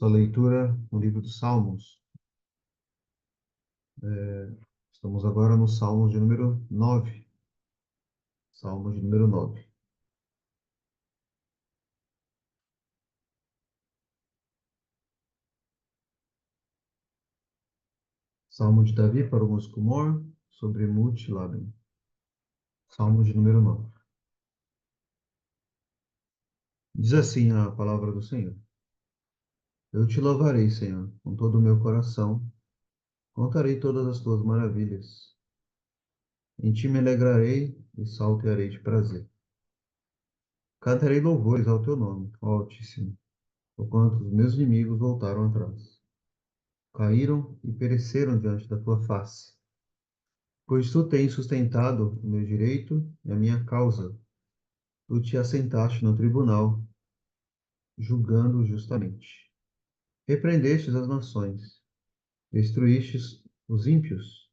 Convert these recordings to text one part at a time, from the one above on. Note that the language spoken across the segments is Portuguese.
A leitura no livro dos Salmos. Estamos agora no Salmo de número 9. Salmo de número 9. Salmo de Davi para o músico mor, sobre Multilabem. Salmo de número 9. Diz assim a palavra do Senhor. Eu te louvarei, Senhor, com todo o meu coração. Contarei todas as tuas maravilhas. Em ti me alegrarei e saltearei de prazer. Cantarei louvores ao teu nome, ó Altíssimo, porquanto os meus inimigos voltaram atrás. Caíram e pereceram diante da tua face. Pois tu tens sustentado o meu direito e a minha causa. Tu te assentaste no tribunal, julgando justamente. Repreendestes as nações, destruístes os ímpios,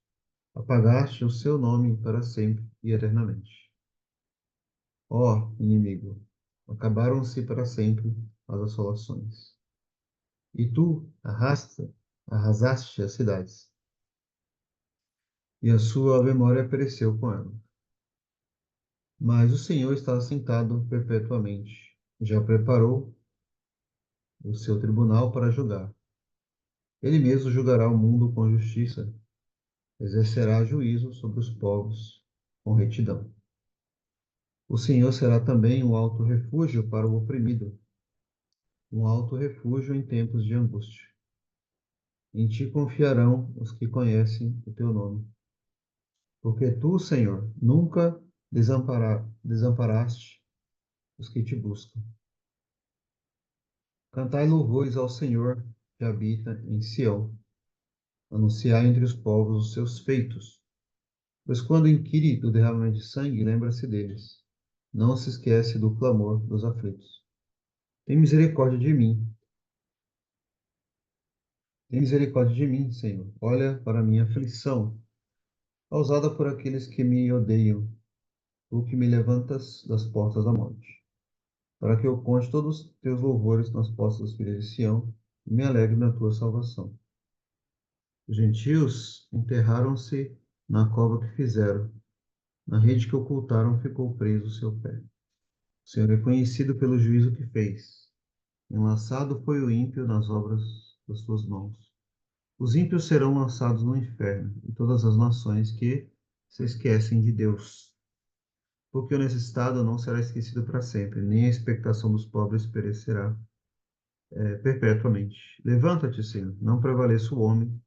apagaste o seu nome para sempre e eternamente. Ó inimigo, acabaram-se para sempre as assolações. E tu arrasaste as cidades, e a sua memória pereceu com ela. Mas o Senhor está assentado perpetuamente, já preparou o seu tribunal para julgar. Ele mesmo julgará o mundo com justiça, exercerá juízo sobre os povos com retidão. O Senhor será também um alto refúgio para o oprimido, um alto refúgio em tempos de angústia. Em ti confiarão os que conhecem o teu nome. Porque tu, Senhor, nunca desamparaste os que te buscam. Cantai louvores ao Senhor que habita em Sião. Anunciai entre os povos os seus feitos. Pois quando inquire do derramamento de sangue, lembra-se deles. Não se esquece do clamor dos aflitos. Tem misericórdia de mim. Tem misericórdia de mim, Senhor. Olha para a minha aflição, causada por aqueles que me odeiam. Tu que me levantas das portas da morte. Para que eu conte todos os teus louvores nas postas dos filhos de Sião e me alegre na tua salvação. Os gentios enterraram-se na cova que fizeram. Na rede que ocultaram ficou preso o seu pé. O Senhor é conhecido pelo juízo que fez. Enlaçado foi o ímpio nas obras das suas mãos. Os ímpios serão lançados no inferno, e todas as nações que se esquecem de Deus. Porque o necessitado não será esquecido para sempre, nem a expectação dos pobres perecerá perpetuamente. Levanta-te, Senhor, não prevaleça o homem,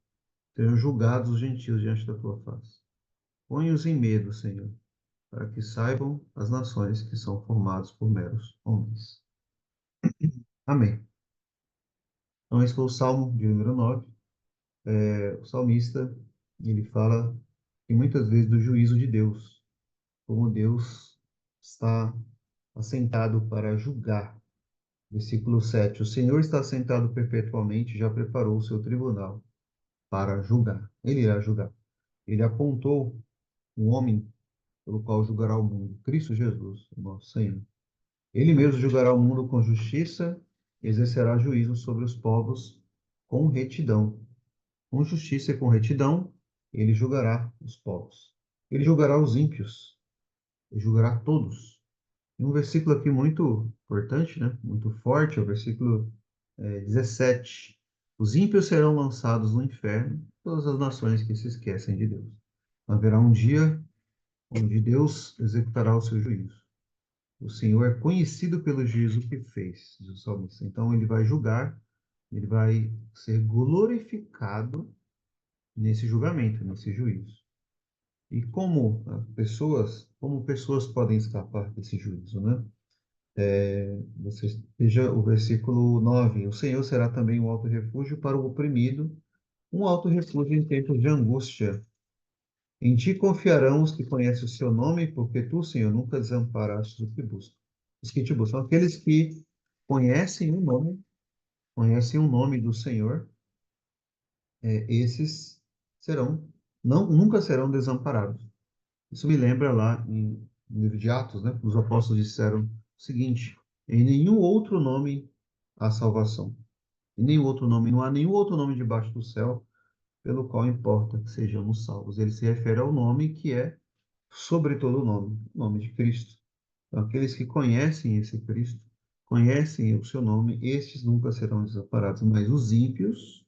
sejam julgados os gentios diante da tua face. Põe-os em medo, Senhor, para que saibam as nações que são formadas por meros homens. Amém. Então, esse foi o Salmo de número 9. O salmista, ele fala e muitas vezes do juízo de Deus, como Deus está assentado para julgar. Versículo 7. O Senhor está assentado perpetuamente, já preparou o seu tribunal para julgar. Ele irá julgar. Ele apontou um homem pelo qual julgará o mundo, Cristo Jesus, o nosso Senhor. Ele mesmo julgará o mundo com justiça e exercerá juízo sobre os povos com retidão. Com justiça e com retidão, ele julgará os povos. Ele julgará os ímpios. Ele julgará todos. E um versículo aqui muito importante, né? Muito forte, é o versículo 17. Os ímpios serão lançados no inferno, todas as nações que se esquecem de Deus. Haverá um dia onde Deus executará o seu juízo. O Senhor é conhecido pelo juízo que fez, diz o salmista. Então, ele vai julgar, ele vai ser glorificado nesse julgamento, nesse juízo. E como pessoas podem escapar desse juízo, né? Você veja o versículo 9. O Senhor será também um alto refúgio para o oprimido, um alto refúgio em tempos de angústia. Em ti confiarão os que conhecem o seu nome, porque tu, Senhor, nunca desamparaste os que buscam. Os que te buscam, aqueles que conhecem o nome do Senhor, esses serão, não, nunca serão desamparados. Isso me lembra lá no livro de Atos, né? Os apóstolos disseram o seguinte: em nenhum outro nome há salvação. e nenhum outro nome, não há nenhum outro nome debaixo do céu pelo qual importa que sejamos salvos. Ele se refere ao nome que é sobre todo nome, o nome de Cristo. Então, aqueles que conhecem esse Cristo, conhecem o seu nome, estes nunca serão desamparados, mas os ímpios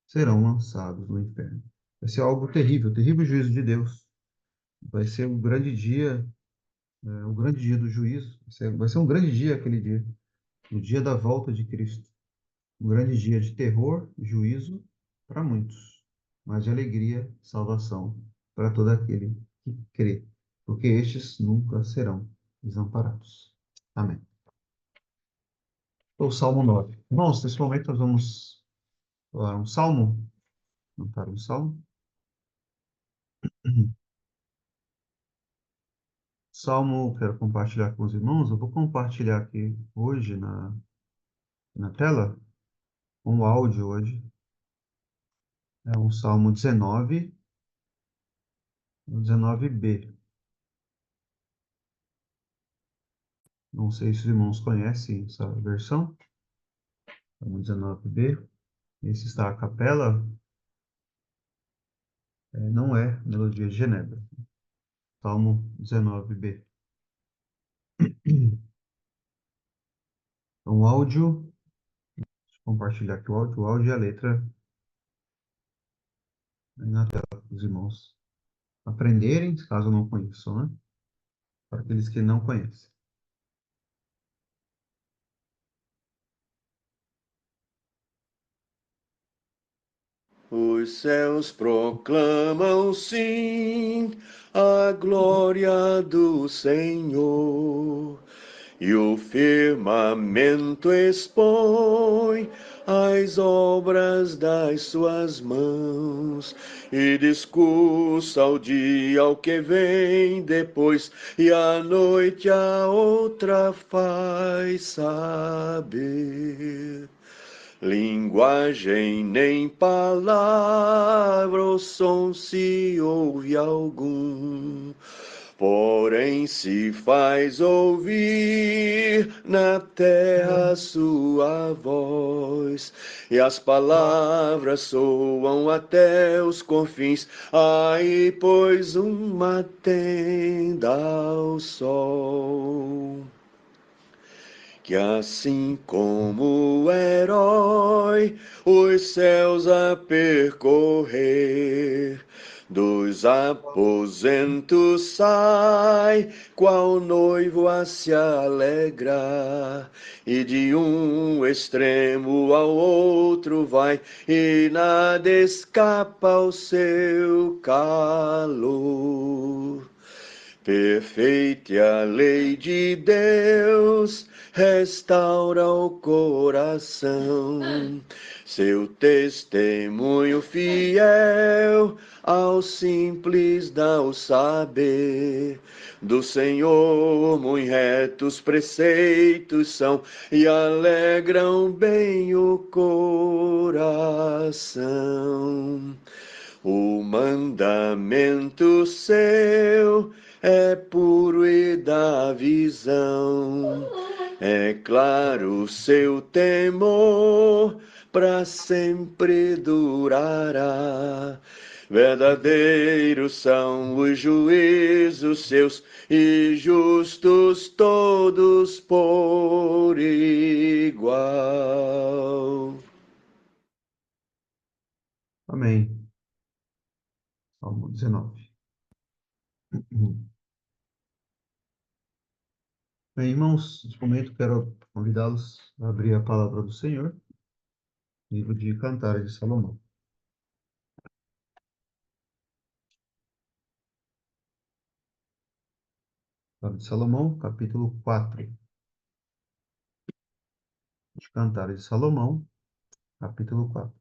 serão lançados no inferno. Vai ser algo terrível, terrível juízo de Deus. Vai ser um grande dia, o grande dia do juízo. Vai ser um grande dia aquele dia, o dia da volta de Cristo. Um grande dia de terror, juízo para muitos, mas de alegria, salvação para todo aquele que crê, porque estes nunca serão desamparados. Amém. O Salmo 9. Irmãos, nesse momento nós vamos falar um salmo, cantar um salmo. Salmo, quero compartilhar com os irmãos. Eu vou compartilhar aqui hoje na tela um áudio hoje. É um Salmo 19, 19b. Não sei se os irmãos conhecem essa versão. Salmo 19b. Esse está a capela. Não é Melodia de Genebra. Salmo 19b. Então, áudio. Deixa eu compartilhar aqui o áudio e a letra aí na tela para os irmãos aprenderem, caso não conheçam, né? Para aqueles que não conhecem. Os céus proclamam sim a glória do Senhor, e o firmamento expõe as obras das suas mãos, e discursa ao dia ao que vem depois, e à noite a outra faz saber. Linguagem nem palavra ou som se ouve algum, porém se faz ouvir na terra sua voz, e as palavras soam até os confins. Aí pôs uma tenda ao sol, que assim como o herói os céus a percorrer, dos aposentos sai, qual noivo a se alegrar, e de um extremo ao outro vai, e nada escapa ao seu calor. Perfeita é a lei de Deus, restaura o coração, seu testemunho fiel ao simples dá o saber. Do Senhor muito retos preceitos são, e alegram bem o coração. O mandamento seu é puro e dá visão, é claro o seu temor, para sempre durará. Verdadeiros são os juízos seus, e justos todos por igual. Amém. Salmo 19. Bem, irmãos, nesse momento quero convidá-los a abrir a palavra do Senhor, livro de Cantares de Salomão. Palavra de Salomão, capítulo 4. De Cantares de Salomão, capítulo 4.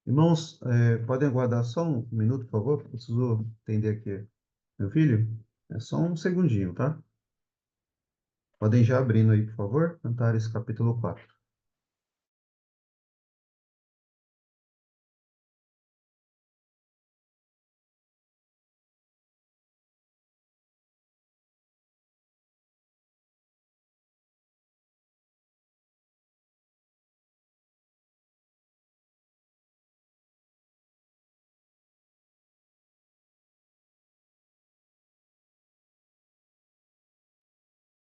Irmãos, podem aguardar só um minuto, por favor? Preciso atender aqui meu filho. É só um segundinho, tá? Podem já abrindo aí, por favor. Cantares, capítulo 4.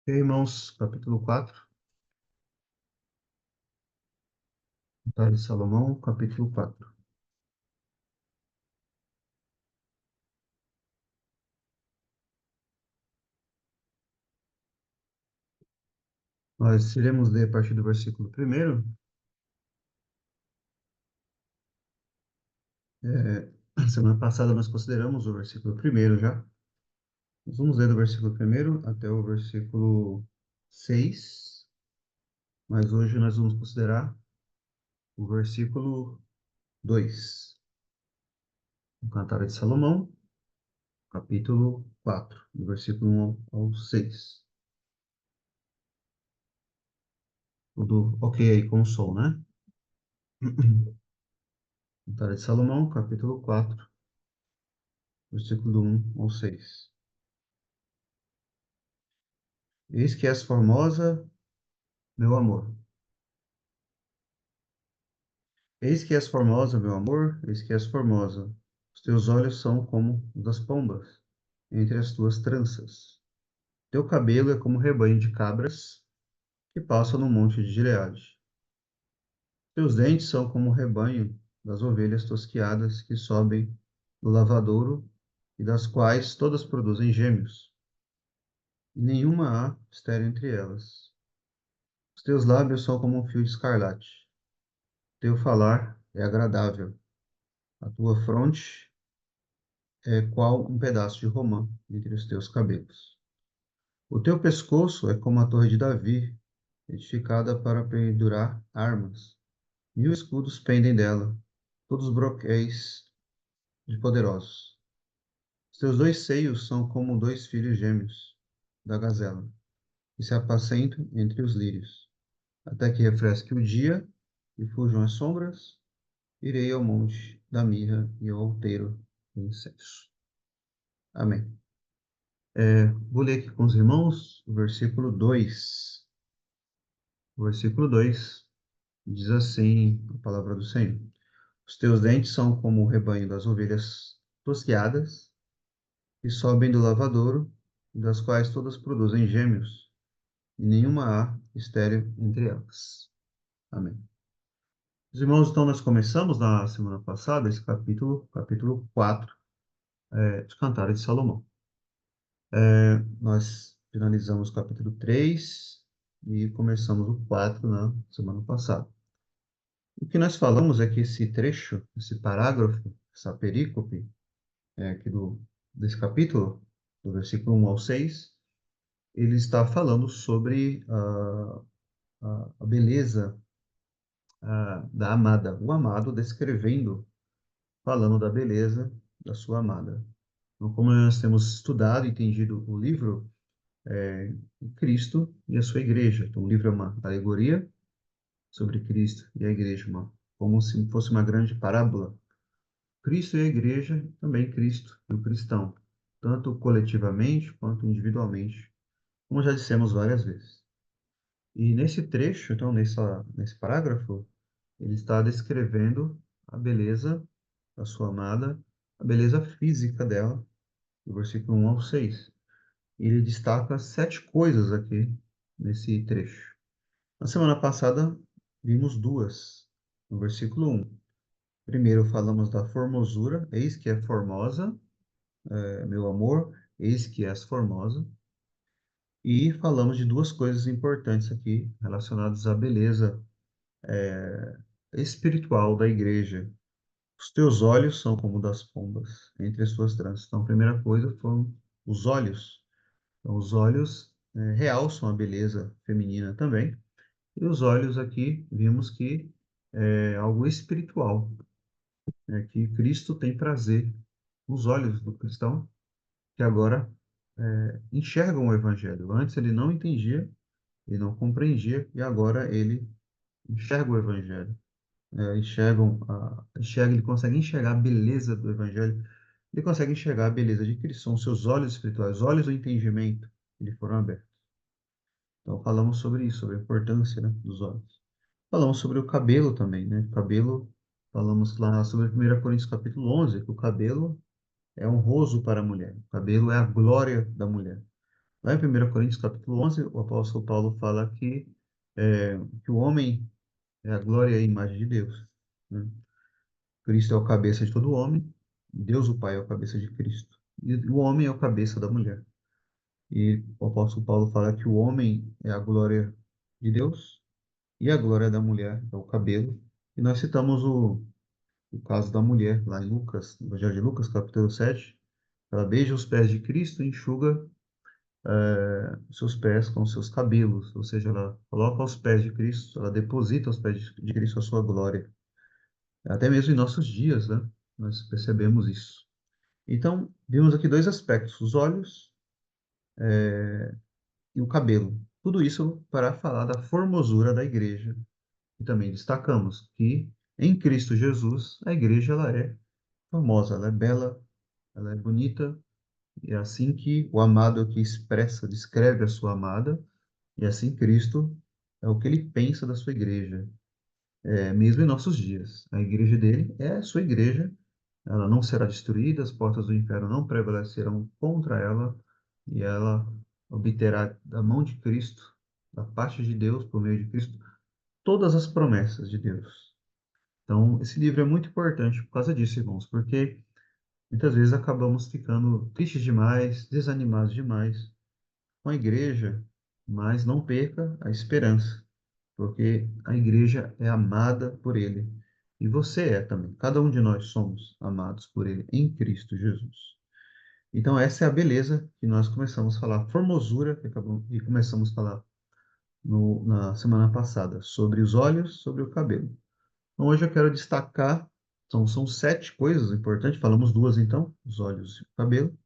E aí, irmãos, capítulo 4, Cantar de Salomão, capítulo 4. Nós iremos ler a partir do versículo 1º. Semana passada nós consideramos o versículo 1º já. Nós vamos ler do versículo 1º até o versículo 6, mas hoje nós vamos considerar o versículo 2. O Cantar de Salomão, capítulo 4, do versículo 1 ao 6. Tudo ok aí com o som, né? Cantar de Salomão, capítulo 4, versículo 1 ao 6. Eis que és formosa, meu amor. Eis que és formosa, meu amor, eis que és formosa. Os teus olhos são como os das pombas, entre as tuas tranças. Teu cabelo é como rebanho de cabras que passam no monte de Gileade. Teus dentes são como o rebanho das ovelhas tosquiadas que sobem do lavadouro e das quais todas produzem gêmeos, e nenhuma há estéril entre elas. Os teus lábios são como um fio de escarlate. Teu falar é agradável. A tua fronte é qual um pedaço de romã entre os teus cabelos. O teu pescoço é como a torre de Davi, edificada para pendurar armas. 1000 escudos pendem dela, todos broquéis de poderosos. Os teus dois seios são como dois filhos gêmeos da gazela, que se apacentam entre os lírios. Até que refresque o dia e fujam as sombras, irei ao monte da mirra e ao outeiro do incenso. Amém. Vou ler aqui com os irmãos o versículo 2. O versículo 2 diz assim a palavra do Senhor. Os teus dentes são como o rebanho das ovelhas tosquiadas, que sobem do lavadouro, das quais todas produzem gêmeos, e nenhuma há estéril entre elas. Amém. Os irmãos, então, nós começamos na semana passada esse capítulo 4, de Cantares de Salomão. Nós finalizamos o capítulo 3 e começamos o 4 na semana passada. O que nós falamos é que esse trecho, esse parágrafo, essa perícope, aqui desse capítulo, do versículo 1 ao 6, ele está falando sobre a beleza da amada, o amado descrevendo, falando da beleza da sua amada. Então, como nós temos estudado e entendido o livro, Cristo e a sua igreja. Então, o livro é uma alegoria sobre Cristo e a igreja, como se fosse uma grande parábola. Cristo e a igreja, também Cristo e o cristão, tanto coletivamente quanto individualmente, como já dissemos várias vezes. E nesse trecho, então, nesse parágrafo, ele está descrevendo a beleza da sua amada, a beleza física dela, do versículo 1 ao 6. E ele destaca 7 coisas aqui nesse trecho. Na semana passada, vimos duas, no versículo 1. Primeiro, falamos da formosura, eis que é formosa, meu amor, eis que és formosa. E falamos de duas coisas importantes aqui, relacionadas à beleza espiritual da igreja. Os teus olhos são como das pombas entre as tuas tranças. Então, a primeira coisa foram os olhos. Então, os olhos realçam a beleza feminina também. E os olhos aqui, vimos que é algo espiritual, que Cristo tem prazer nos olhos do cristão, que agora enxergam o Evangelho. Antes ele não entendia, ele não compreendia, e agora ele enxerga o Evangelho. Ele consegue enxergar a beleza do Evangelho, ele consegue enxergar a beleza de Cristo. São seus olhos espirituais, os olhos do entendimento, que lhe foram abertos. Então, falamos sobre isso, sobre a importância, né, dos olhos. Falamos sobre o cabelo também, né? Cabelo, falamos lá sobre 1 Coríntios capítulo 11, que o cabelo é honroso para a mulher. O cabelo é a glória da mulher. Lá em 1 Coríntios, capítulo 11, o apóstolo Paulo fala que o homem é a glória e a imagem de Deus, né? Cristo é o cabeça de todo homem, Deus o Pai é o cabeça de Cristo, e o homem é o cabeça da mulher. E o apóstolo Paulo fala que o homem é a glória de Deus e a glória da mulher é o cabelo. E nós citamos o caso da mulher lá em Lucas, no Evangelho de Lucas, capítulo 7. Ela beija os pés de Cristo e enxuga os seus pés com os seus cabelos, ou seja, ela coloca aos pés de Cristo, ela deposita aos pés de Cristo a sua glória. Até mesmo em nossos dias, né? Nós percebemos isso. Então, vimos aqui dois aspectos, os olhos e o cabelo. Tudo isso para falar da formosura da igreja. E também destacamos que em Cristo Jesus, a igreja ela é formosa, ela é bela, ela é bonita, e é assim que o amado aqui expressa, descreve a sua amada, e assim Cristo é o que ele pensa da sua igreja, mesmo em nossos dias. A igreja dele é a sua igreja, ela não será destruída, as portas do inferno não prevalecerão contra ela, e ela obterá da mão de Cristo, da parte de Deus, por meio de Cristo, todas as promessas de Deus. Então, esse livro é muito importante por causa disso, irmãos, porque muitas vezes acabamos ficando tristes demais, desanimados demais com a igreja, mas não perca a esperança, porque a igreja é amada por Ele. E você é também. Cada um de nós somos amados por Ele em Cristo Jesus. Então, essa é a beleza que nós começamos a falar, formosura, que começamos a falar na semana passada, sobre os olhos, sobre o cabelo. Então, hoje eu quero destacar, são 7 coisas importantes, falamos duas então, os olhos e o cabelo.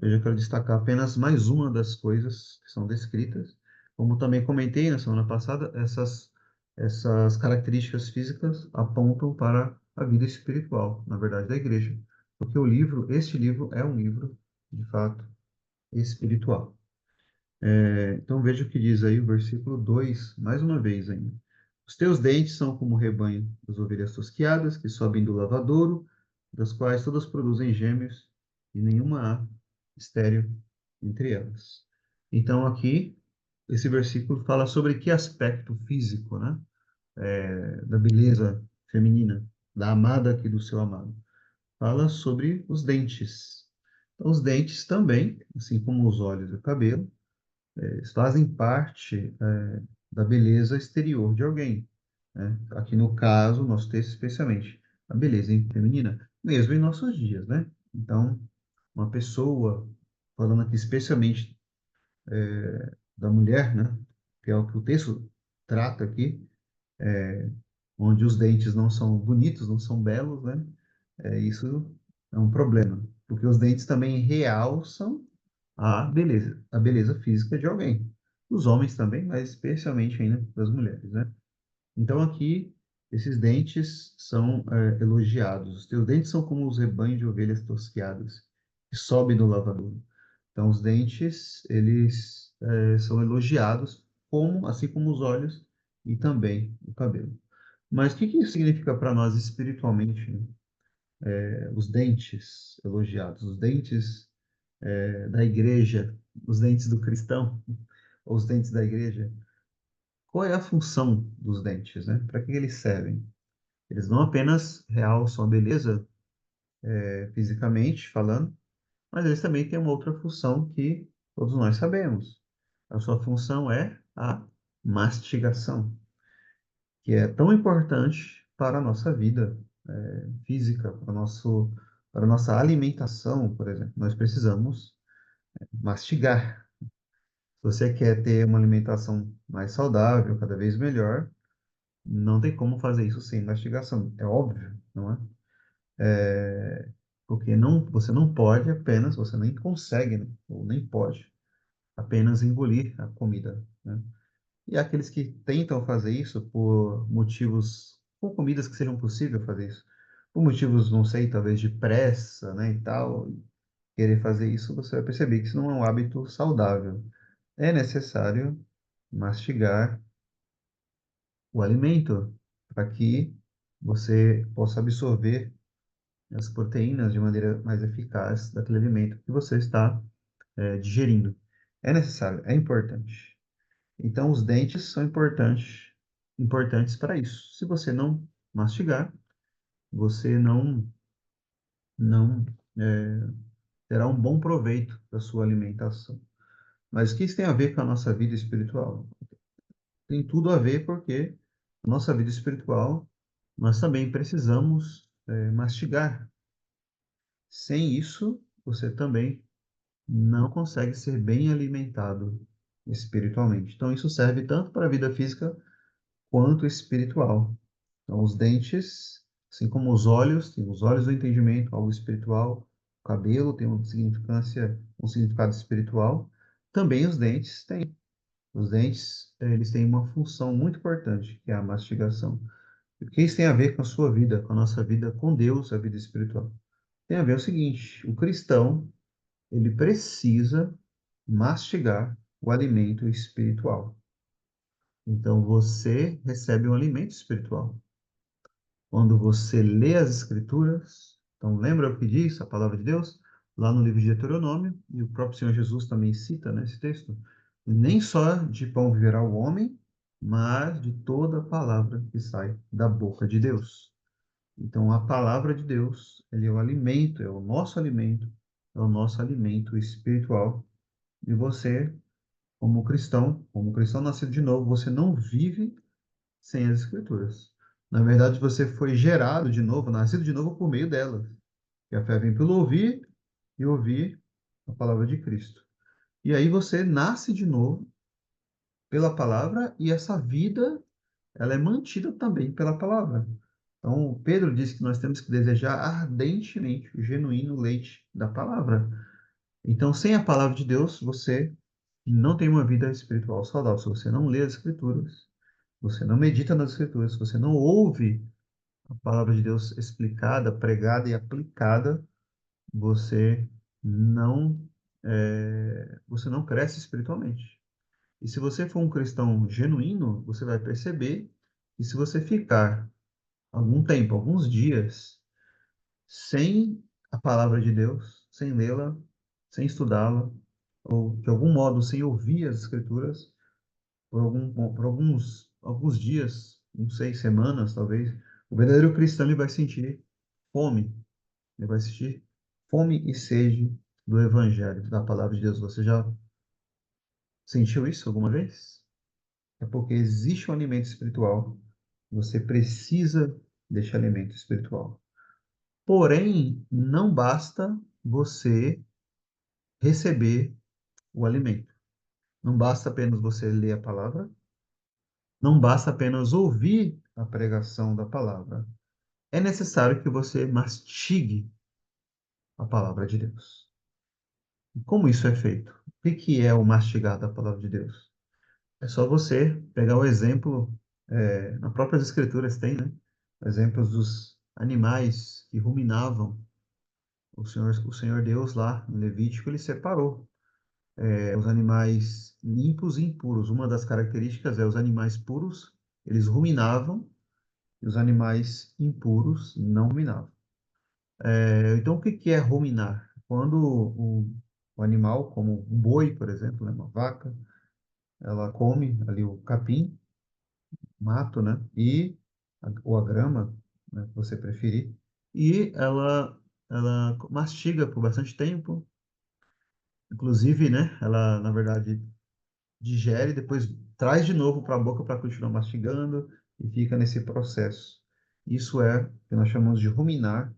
Hoje eu quero destacar apenas mais uma das coisas que são descritas. Como também comentei na semana passada, essas características físicas apontam para a vida espiritual, na verdade, da igreja. Porque este livro é um livro, de fato, espiritual. Então veja o que diz aí o versículo 2, mais uma vez ainda. Os teus dentes são como o rebanho das ovelhas tosquiadas, que sobem do lavadouro, das quais todas produzem gêmeos, e nenhuma há estéril entre elas. Então aqui, esse versículo fala sobre que aspecto físico, né? Da beleza feminina, da amada aqui do seu amado. Fala sobre os dentes. Então, os dentes também, assim como os olhos e o cabelo, eles fazem parte da beleza exterior de alguém, né? Aqui no caso, nosso texto especialmente, a beleza feminina, mesmo em nossos dias, né? Então, uma pessoa, falando aqui especialmente da mulher, né? Que é o que o texto trata aqui, onde os dentes não são bonitos, não são belos, né? Isso é um problema, porque os dentes também realçam a beleza física de alguém. Dos homens também, mas especialmente ainda das mulheres, né? Então aqui, esses dentes são elogiados. Os teus dentes são como os rebanhos de ovelhas tosquiadas, que sobem no lavador. Então os dentes, eles são elogiados, assim como os olhos e também o cabelo. Mas o que que isso significa para nós espiritualmente, né? Os dentes elogiados, os dentes da igreja, os dentes do cristão, ou os dentes da igreja. Qual é a função dos dentes, né? Para que eles servem? Eles não apenas realçam a beleza, fisicamente falando, mas eles também têm uma outra função que todos nós sabemos. A sua função é a mastigação, que é tão importante para a nossa vida, física, para a nossa alimentação, por exemplo. Nós precisamos mastigar. Se você quer ter uma alimentação mais saudável, cada vez melhor, não tem como fazer isso sem mastigação. É óbvio, não é? Porque você não pode apenas, você nem consegue, né? Ou nem pode apenas engolir a comida, né? E há aqueles que tentam fazer isso por motivos, por comidas que sejam possível fazer isso, por motivos, não sei, talvez de pressa, né, e tal, querer fazer isso, você vai perceber que isso não é um hábito saudável. É necessário mastigar o alimento para que você possa absorver as proteínas de maneira mais eficaz daquele alimento que você está digerindo. É necessário, é importante. Então, os dentes são importantes para isso. Se você não mastigar, você não é, terá um bom proveito da sua alimentação. Mas o que isso tem a ver com a nossa vida espiritual? Tem tudo a ver porque a nossa vida espiritual, nós também precisamos mastigar. Sem isso, você também não consegue ser bem alimentado espiritualmente. Então, isso serve tanto para a vida física quanto espiritual. Então, os dentes, assim como os olhos, tem os olhos do entendimento, algo espiritual, o cabelo tem uma significância, um significado espiritual, também os dentes têm. Os dentes, eles têm uma função muito importante, que é a mastigação. E o que isso tem a ver com a sua vida, com a nossa vida com Deus, a vida espiritual? Tem a ver o seguinte, o cristão, ele precisa mastigar o alimento espiritual. Então, você recebe um alimento espiritual. Quando você lê as Escrituras, então lembra o que diz a palavra de Deus? Lá no livro de Deuteronômio, e o próprio Senhor Jesus também cita, né, esse texto. Nem só de pão viverá o homem, mas de toda palavra que sai da boca de Deus. Então, a palavra de Deus, ele é o alimento, é o nosso alimento espiritual. E você, como cristão nascido de novo, você não vive sem as Escrituras. Na verdade, você foi gerado de novo, nascido de novo por meio delas. E a fé vem pelo ouvir e ouvir a palavra de Cristo. E aí você nasce de novo pela palavra e essa vida, ela é mantida também pela palavra. Então, Pedro diz que nós temos que desejar ardentemente o genuíno leite da palavra. Então, sem a palavra de Deus, você não tem uma vida espiritual saudável. Se você não lê as Escrituras, você não medita nas Escrituras, se você não ouve a palavra de Deus explicada, pregada e aplicada, você não você não cresce espiritualmente. E se você for um cristão genuíno, você vai perceber que se você ficar algum tempo, alguns dias, sem a palavra de Deus, sem lê-la, sem estudá-la, ou de algum modo sem ouvir as Escrituras, por alguns dias, não sei, semanas talvez, o verdadeiro cristão ele vai sentir fome, ele vai sentir fome e sede do Evangelho, da palavra de Deus. Você já sentiu isso alguma vez? É porque existe um alimento espiritual, você precisa deste alimento espiritual. Porém, não basta você receber o alimento. Não basta apenas você ler a palavra, não basta apenas ouvir a pregação da palavra. É necessário que você mastigue a palavra de Deus. E como isso é feito? O que é o mastigar da palavra de Deus? É só você pegar o exemplo, nas próprias escrituras tem, né? Exemplos dos animais que ruminavam. O Senhor Deus lá, em Levítico, ele separou os animais limpos e impuros. Uma das características é os animais puros, eles ruminavam, e os animais impuros não ruminavam. Então, o que que é ruminar? Quando o animal, como um boi, por exemplo, né, uma vaca, ela come ali o capim, mato, né, ou a grama, né, que você preferir, e ela mastiga por bastante tempo, inclusive, né, ela, na verdade, digere, depois traz de novo para a boca para continuar mastigando e fica nesse processo. Isso é o que nós chamamos de ruminar,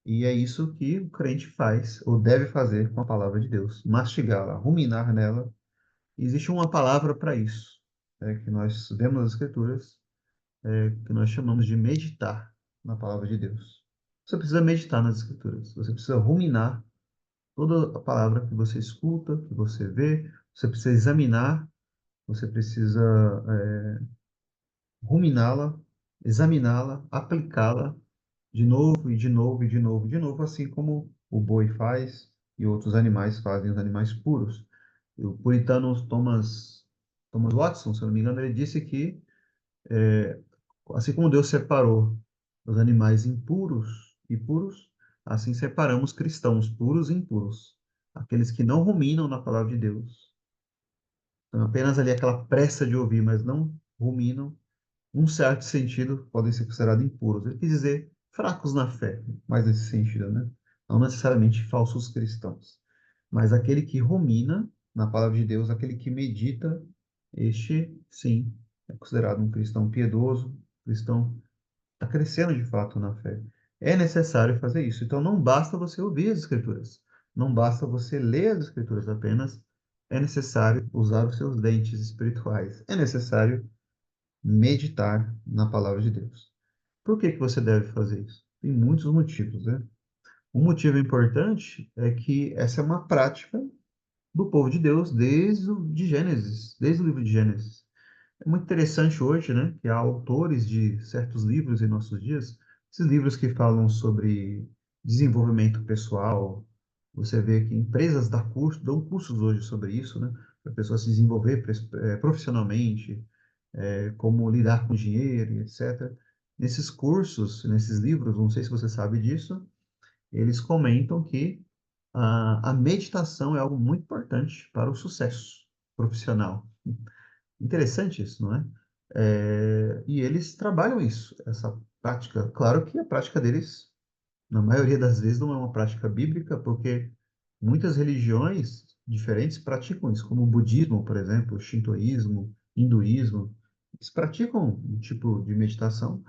e é isso que o crente faz, ou deve fazer com a palavra de Deus, mastigá-la, ruminar nela. E existe uma palavra para isso, que nós vemos nas Escrituras, que nós chamamos de meditar na palavra de Deus. Você precisa meditar nas Escrituras, você precisa ruminar toda a palavra que você escuta, que você vê, você precisa examinar, você precisa ruminá-la, examiná-la, aplicá-la de novo e de novo e de novo, de novo, assim como o boi faz e outros animais fazem, os animais puros. O puritano Thomas Watson, se eu não me engano, ele disse que, assim como Deus separou os animais impuros e puros, assim separamos cristãos puros e impuros. Aqueles que não ruminam na palavra de Deus Então, apenas ali aquela pressa de ouvir, mas não ruminam, num certo sentido, podem ser considerados impuros. Ele quis dizer fracos na fé, mais nesse sentido, né? Não necessariamente falsos cristãos, mas aquele que rumina na palavra de Deus, aquele que medita, este, sim, é considerado um cristão piedoso, cristão está crescendo de fato na fé. É necessário fazer isso. Então não basta você ouvir as Escrituras, não basta você ler as Escrituras apenas, é necessário usar os seus dentes espirituais, é necessário meditar na palavra de Deus. Por que que você deve fazer isso? Tem muitos motivos, né? Um motivo importante é que essa é uma prática do povo de Deus de Gênesis, desde o livro de Gênesis. É muito interessante hoje, né, que há autores de certos livros em nossos dias, esses livros que falam sobre desenvolvimento pessoal. Você vê que empresas dão cursos hoje sobre isso, né, para a pessoa se desenvolver profissionalmente, como lidar com dinheiro, e etc. Nesses cursos, nesses livros, não sei se você sabe disso, eles comentam que a meditação é algo muito importante para o sucesso profissional. Interessante isso, não é? E eles trabalham isso, essa prática. Claro que a prática deles, na maioria das vezes, não é uma prática bíblica, porque muitas religiões diferentes praticam isso, como o budismo, por exemplo, o shintoísmo, hinduísmo. Eles praticam um tipo de meditação,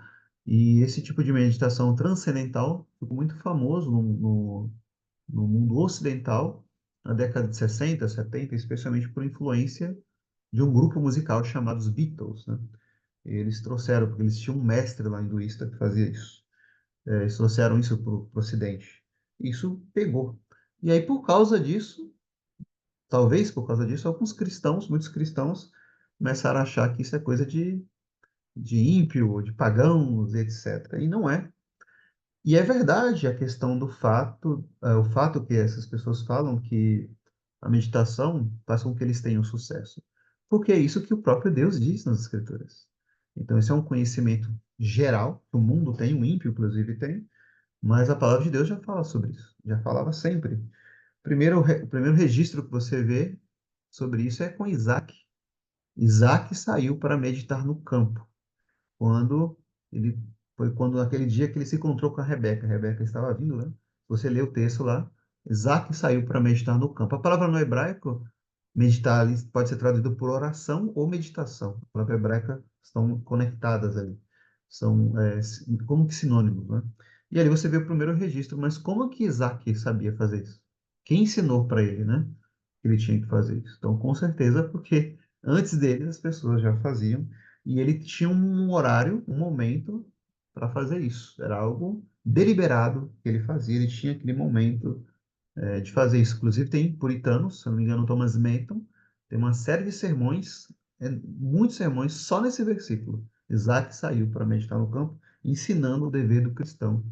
e esse tipo de meditação transcendental ficou muito famoso no mundo ocidental, na década de 60, 70, especialmente por influência de um grupo musical chamado os Beatles, né? Eles trouxeram, porque eles tinham um mestre lá hinduísta que fazia isso. Eles trouxeram isso para o Ocidente. Isso pegou. E aí, por causa disso, talvez por causa disso, alguns cristãos, muitos cristãos, começaram a achar que isso é coisa de ímpio, de pagãos, etc. E não é. E é verdade a questão do fato, o fato que essas pessoas falam que a meditação faz com que eles tenham sucesso. Porque é isso que o próprio Deus diz nas Escrituras. Então, esse é um conhecimento geral, que o mundo tem, o ímpio, inclusive, tem, mas a palavra de Deus já fala sobre isso, já falava sempre. O primeiro registro que você vê sobre isso é com Isaac. Isaac saiu para meditar no campo quando ele foi quando naquele dia que ele se encontrou com a Rebeca. A Rebeca estava vindo, né? Você lê o texto lá. Isaac saiu para meditar no campo. A palavra no hebraico, meditar ali pode ser traduzido por oração ou meditação. A palavra hebraica estão conectadas ali. São como que sinônimos, né? E ali você vê o primeiro registro. Mas como que Isaac sabia fazer isso? Quem ensinou para ele, né? Que ele tinha que fazer isso. Então, com certeza, porque antes dele as pessoas já faziam e ele tinha um horário, um momento para fazer isso. Era algo deliberado que ele fazia. Ele tinha aquele momento de fazer isso. Inclusive, tem puritanos, se eu não me engano, Thomas Merton, tem uma série de sermões, muitos sermões, só nesse versículo. Isaac saiu para meditar no campo, ensinando o dever do cristão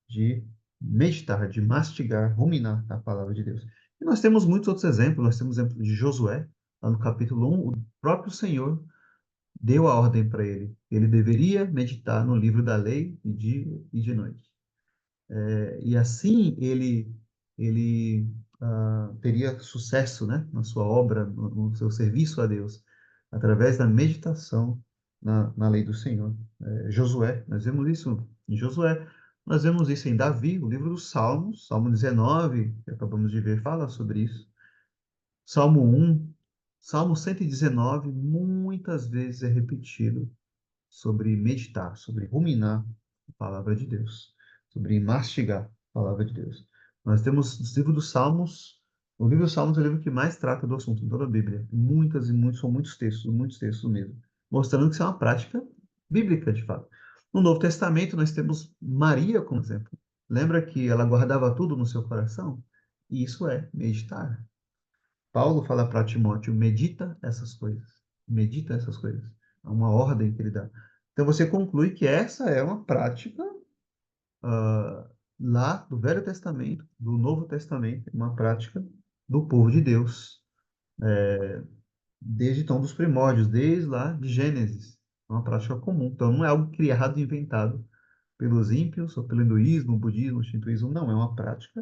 de meditar, de mastigar, ruminar a palavra de Deus. E nós temos muitos outros exemplos. Nós temos o exemplo de Josué, lá no capítulo 1, o próprio Senhor deu a ordem para ele. Ele deveria meditar no livro da lei de dia e de noite. E assim ele teria sucesso, né, na sua obra, no seu serviço a Deus, através da meditação na lei do Senhor. Josué, nós vemos isso em Josué, nós vemos isso em Davi, o livro dos Salmos, Salmo 19, que acabamos de ver, fala sobre isso. Salmo 1, Salmo 119, muitas vezes é repetido sobre meditar, sobre ruminar a palavra de Deus, sobre mastigar a palavra de Deus. Nós temos o livro dos Salmos, o livro dos Salmos é o livro que mais trata do assunto em toda a Bíblia. Muitas e muitos, são muitos textos mesmo, mostrando que isso é uma prática bíblica, de fato. No Novo Testamento, nós temos Maria como exemplo. Lembra que ela guardava tudo no seu coração? E isso é meditar. Paulo fala para Timóteo, medita essas coisas. Medita essas coisas. É uma ordem que ele dá. Então você conclui que essa é uma prática ah, lá do Velho Testamento, do Novo Testamento, uma prática do povo de Deus, desde então dos primórdios, desde lá de Gênesis. É uma prática comum. Então não é algo criado e inventado pelos ímpios, ou pelo hinduísmo, budismo, shintoísmo. Não, é uma prática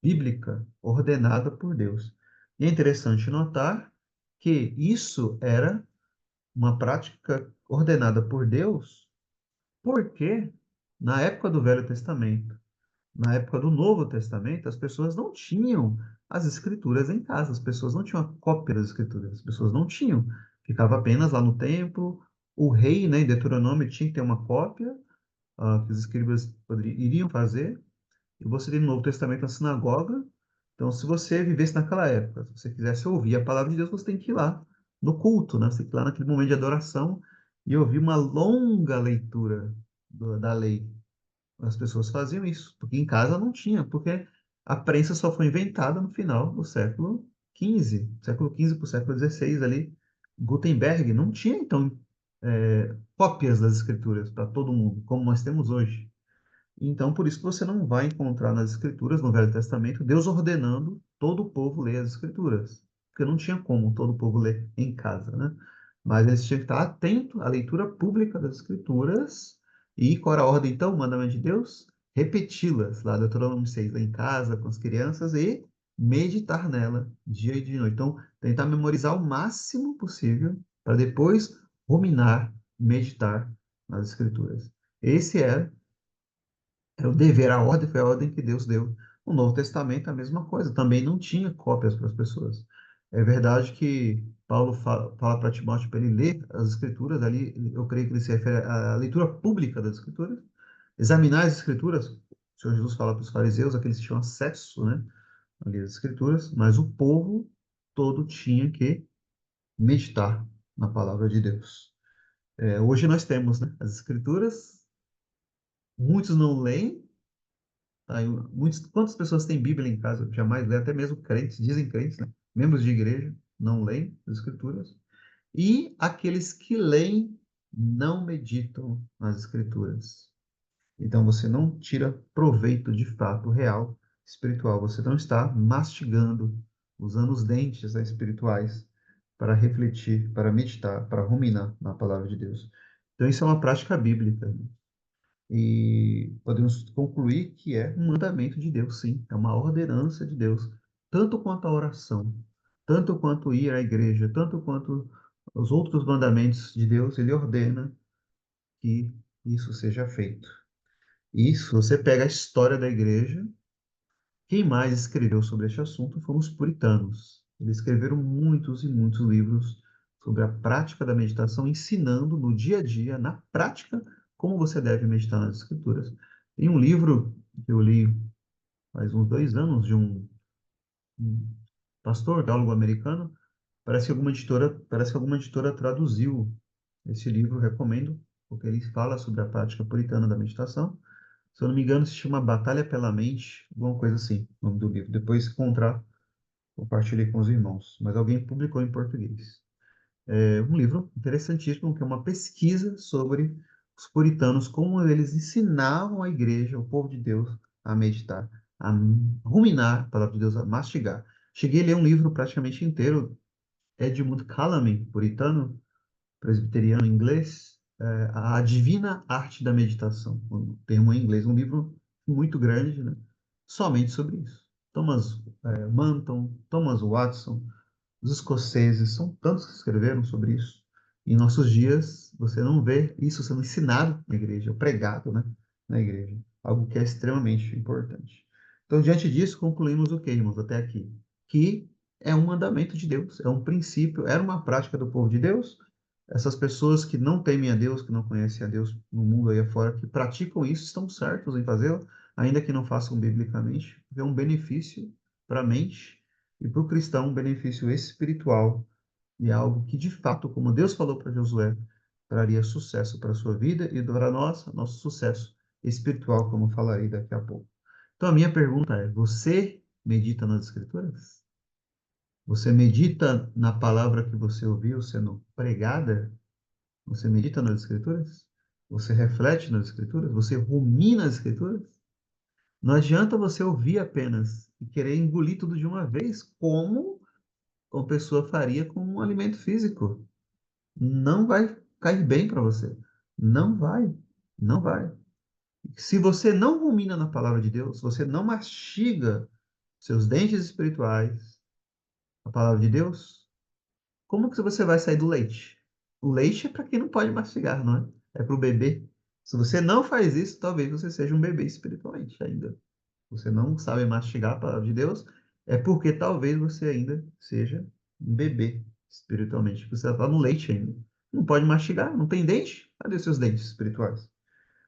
bíblica, ordenada por Deus. E é interessante notar que isso era uma prática ordenada por Deus, porque na época do Velho Testamento, na época do Novo Testamento, as pessoas não tinham as escrituras em casa, as pessoas não tinham a cópia das escrituras, as pessoas não tinham. Ficava apenas lá no templo. O rei, né, em Deuteronômio, tinha que ter uma cópia, que os escribas iriam fazer. E você tem no Novo Testamento a sinagoga. Então, se você vivesse naquela época, se você quisesse ouvir a palavra de Deus, você tem que ir lá no culto, né? Você tem que ir lá naquele momento de adoração e ouvir uma longa leitura da lei. As pessoas faziam isso, porque em casa não tinha, porque a prensa só foi inventada no final do século XV para o século XVI ali. Gutenberg não tinha, então, cópias das escrituras para todo mundo, como nós temos hoje. Então, por isso que você não vai encontrar nas Escrituras, no Velho Testamento, Deus ordenando todo o povo ler as Escrituras. Porque não tinha como todo o povo ler em casa, né? Mas eles tinham que estar atento à leitura pública das Escrituras. E qual era a ordem, então, o mandamento de Deus? Repeti-las, lá Deuteronômio 6, lá em casa, com as crianças, e meditar nela, dia e de noite. Então, tentar memorizar o máximo possível, para depois ruminar, meditar nas Escrituras. Esse era o dever, a ordem foi a ordem que Deus deu. No Novo Testamento, a mesma coisa, também não tinha cópias para as pessoas. É verdade que Paulo fala para Timóteo para ele ler as Escrituras, ali, eu creio que ele se refere à leitura pública das Escrituras, examinar as Escrituras. O Senhor Jesus fala para os fariseus, aqueles que tinham acesso, né, a ler as Escrituras, mas o povo todo tinha que meditar na palavra de Deus. Hoje nós temos, né, as Escrituras, muitos não leem. Tá? Quantas pessoas têm Bíblia em casa? Jamais lê, até mesmo crentes, dizem crentes, né? Membros de igreja, não leem as Escrituras. E aqueles que leem não meditam nas Escrituras. Então você não tira proveito de fato real espiritual. Você não está mastigando, usando os dentes, né, espirituais para refletir, para meditar, para ruminar na palavra de Deus. Então isso é uma prática bíblica. E podemos concluir que é um mandamento de Deus, sim, é uma ordenança de Deus, tanto quanto a oração, tanto quanto ir à igreja, tanto quanto os outros mandamentos de Deus, ele ordena que isso seja feito. Isso, você pega a história da igreja, quem mais escreveu sobre este assunto foram os puritanos. Eles escreveram muitos e muitos livros sobre a prática da meditação, ensinando no dia a dia, na prática, como você deve meditar nas Escrituras. Tem um livro que eu li faz uns 2 anos de um pastor, teólogo americano. Parece que alguma editora traduziu esse livro, recomendo, porque ele fala sobre a prática puritana da meditação. Se eu não me engano, se chama Batalha pela Mente, alguma coisa assim, o nome do livro. Depois, se encontrar, compartilhei com os irmãos. Mas alguém publicou em português. É um livro interessantíssimo, que é uma pesquisa sobre os puritanos, como eles ensinavam a igreja, o povo de Deus, a meditar, a ruminar a palavra de Deus, a mastigar. Cheguei a ler um livro praticamente inteiro, Edmund Calamy, puritano, presbiteriano em inglês, A Divina Arte da Meditação, o termo em inglês, um livro muito grande, né? Somente sobre isso. Thomas Manton, Thomas Watson, os escoceses, são tantos que escreveram sobre isso. Em nossos dias, você não vê isso sendo ensinado na igreja, ou pregado, né, na igreja. Algo que é extremamente importante. Então, diante disso, concluímos o que, irmãos, até aqui? Que é um mandamento de Deus, é um princípio, era uma prática do povo de Deus. Essas pessoas que não temem a Deus, que não conhecem a Deus no mundo aí afora, que praticam isso, estão certos em fazê-lo, ainda que não façam biblicamente, porque é um benefício para a mente e para o cristão um benefício espiritual e algo que, de fato, como Deus falou para Josué, traria sucesso para a sua vida e para nosso sucesso espiritual, como falarei daqui a pouco. Então, a minha pergunta é: você medita nas Escrituras? Você medita na palavra que você ouviu sendo pregada? Você medita nas Escrituras? Você reflete nas Escrituras? Você rumina as Escrituras? Não adianta você ouvir apenas e querer engolir tudo de uma vez, como a pessoa faria com um alimento físico. Não vai cair bem para você. Não vai. Não vai. Se você não rumina na palavra de Deus, se você não mastiga seus dentes espirituais, a palavra de Deus, Como que você vai sair do leite? O leite é para quem não pode mastigar, não é? É para o bebê. Se você não faz isso, talvez você seja um bebê espiritualmente ainda. Você não sabe mastigar a palavra de Deus, é porque talvez você ainda seja um bebê espiritualmente. Você está no leite ainda. Não pode mastigar, não tem dente. Cadê os seus dentes espirituais?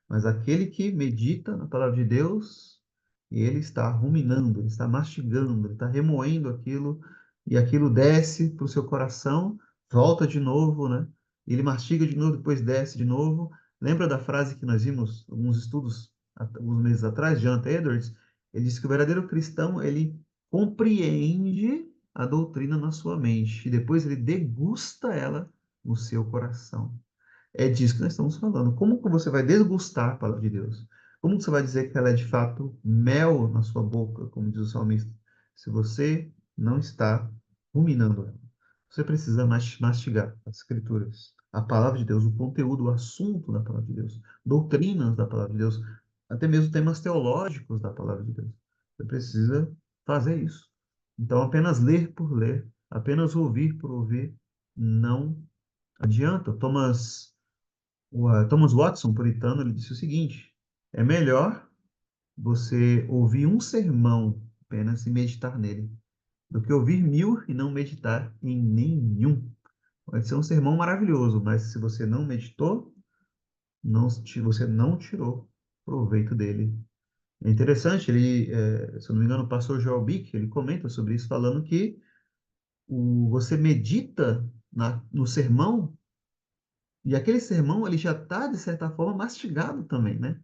Mas aquele que medita na palavra de Deus, ele está ruminando, ele está mastigando, ele está remoendo aquilo, e aquilo desce para o seu coração, volta de novo, né? Ele mastiga de novo, depois desce de novo. Lembra da frase que nós vimos alguns estudos alguns meses atrás, de Jonathan Edwards? Ele disse que o verdadeiro cristão, ele compreende a doutrina na sua mente, e depois ele degusta ela no seu coração. É disso que nós estamos falando. Como que você vai desgustar a palavra de Deus? Como que você vai dizer que ela é de fato mel na sua boca, como diz o salmista, se você não está ruminando ela? Você precisa mastigar as escrituras, a palavra de Deus, o conteúdo, o assunto da palavra de Deus, doutrinas da palavra de Deus, até mesmo temas teológicos da palavra de Deus. Você precisa fazer isso. Então, apenas ler por ler, apenas ouvir por ouvir, não adianta. Thomas Watson, puritano, ele disse o seguinte: é melhor você ouvir um sermão apenas e meditar nele, do que ouvir mil e não meditar em nenhum. Pode ser um sermão maravilhoso, mas se você não meditou, você não tirou proveito dele. É interessante, se eu não me engano, o pastor Joel Bick, ele comenta sobre isso, falando que você medita no sermão, e aquele sermão ele já está, de certa forma, mastigado também, né?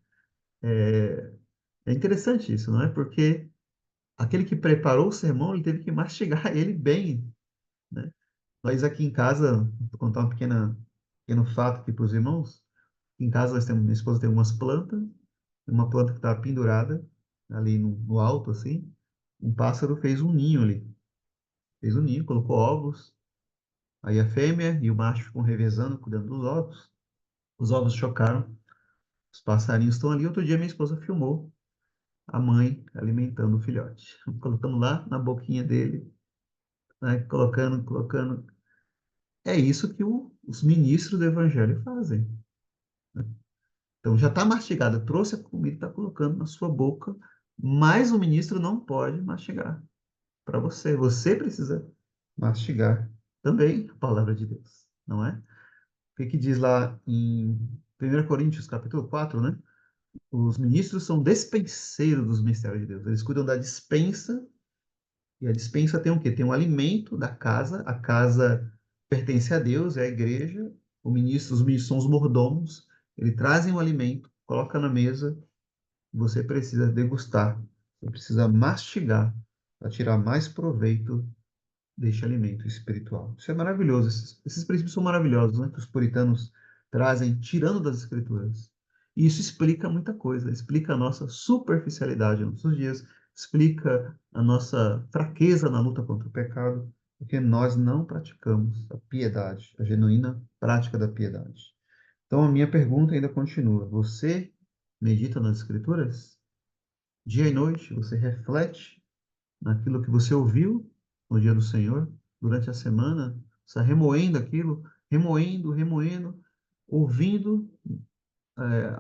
É interessante isso, não é? Porque aquele que preparou o sermão, ele teve que mastigar ele bem, né? Nós aqui em casa, vou contar pequeno fato aqui para os irmãos. Em casa minha esposa tem umas plantas, uma planta que está pendurada ali no alto, assim. Um pássaro fez um ninho ali. Fez um ninho, colocou ovos. Aí a fêmea e o macho ficam revezando, cuidando dos ovos. Os ovos chocaram, os passarinhos estão ali. Outro dia minha esposa filmou a mãe alimentando o filhote, colocando lá na boquinha dele, né? Colocando. É isso que os ministros do evangelho fazem. Então já está mastigado, trouxe a comida, está colocando na sua boca, mas o ministro não pode mastigar para você. Você precisa mastigar também a palavra de Deus, não é? O que diz lá em 1 Coríntios, capítulo 4, né? Os ministros são despenseiros dos mistérios de Deus. Eles cuidam da dispensa. E a despensa tem o quê? Tem um alimento da casa, a casa pertence a Deus, é a igreja, os ministros são os mordomos, eles trazem o alimento, coloca na mesa, você precisa degustar, você precisa mastigar para tirar mais proveito deste alimento espiritual. Isso é maravilhoso, esses princípios são maravilhosos, né? Que os puritanos trazem, tirando das escrituras. E isso explica muita coisa, explica a nossa superficialidade nos nossos dias, explica a nossa fraqueza na luta contra o pecado, porque nós não praticamos a piedade, a genuína prática da piedade. Então a minha pergunta ainda continua: você medita nas escrituras? Dia e noite, você reflete naquilo que você ouviu no dia do Senhor, durante a semana, está remoendo aquilo, remoendo, ouvindo, é,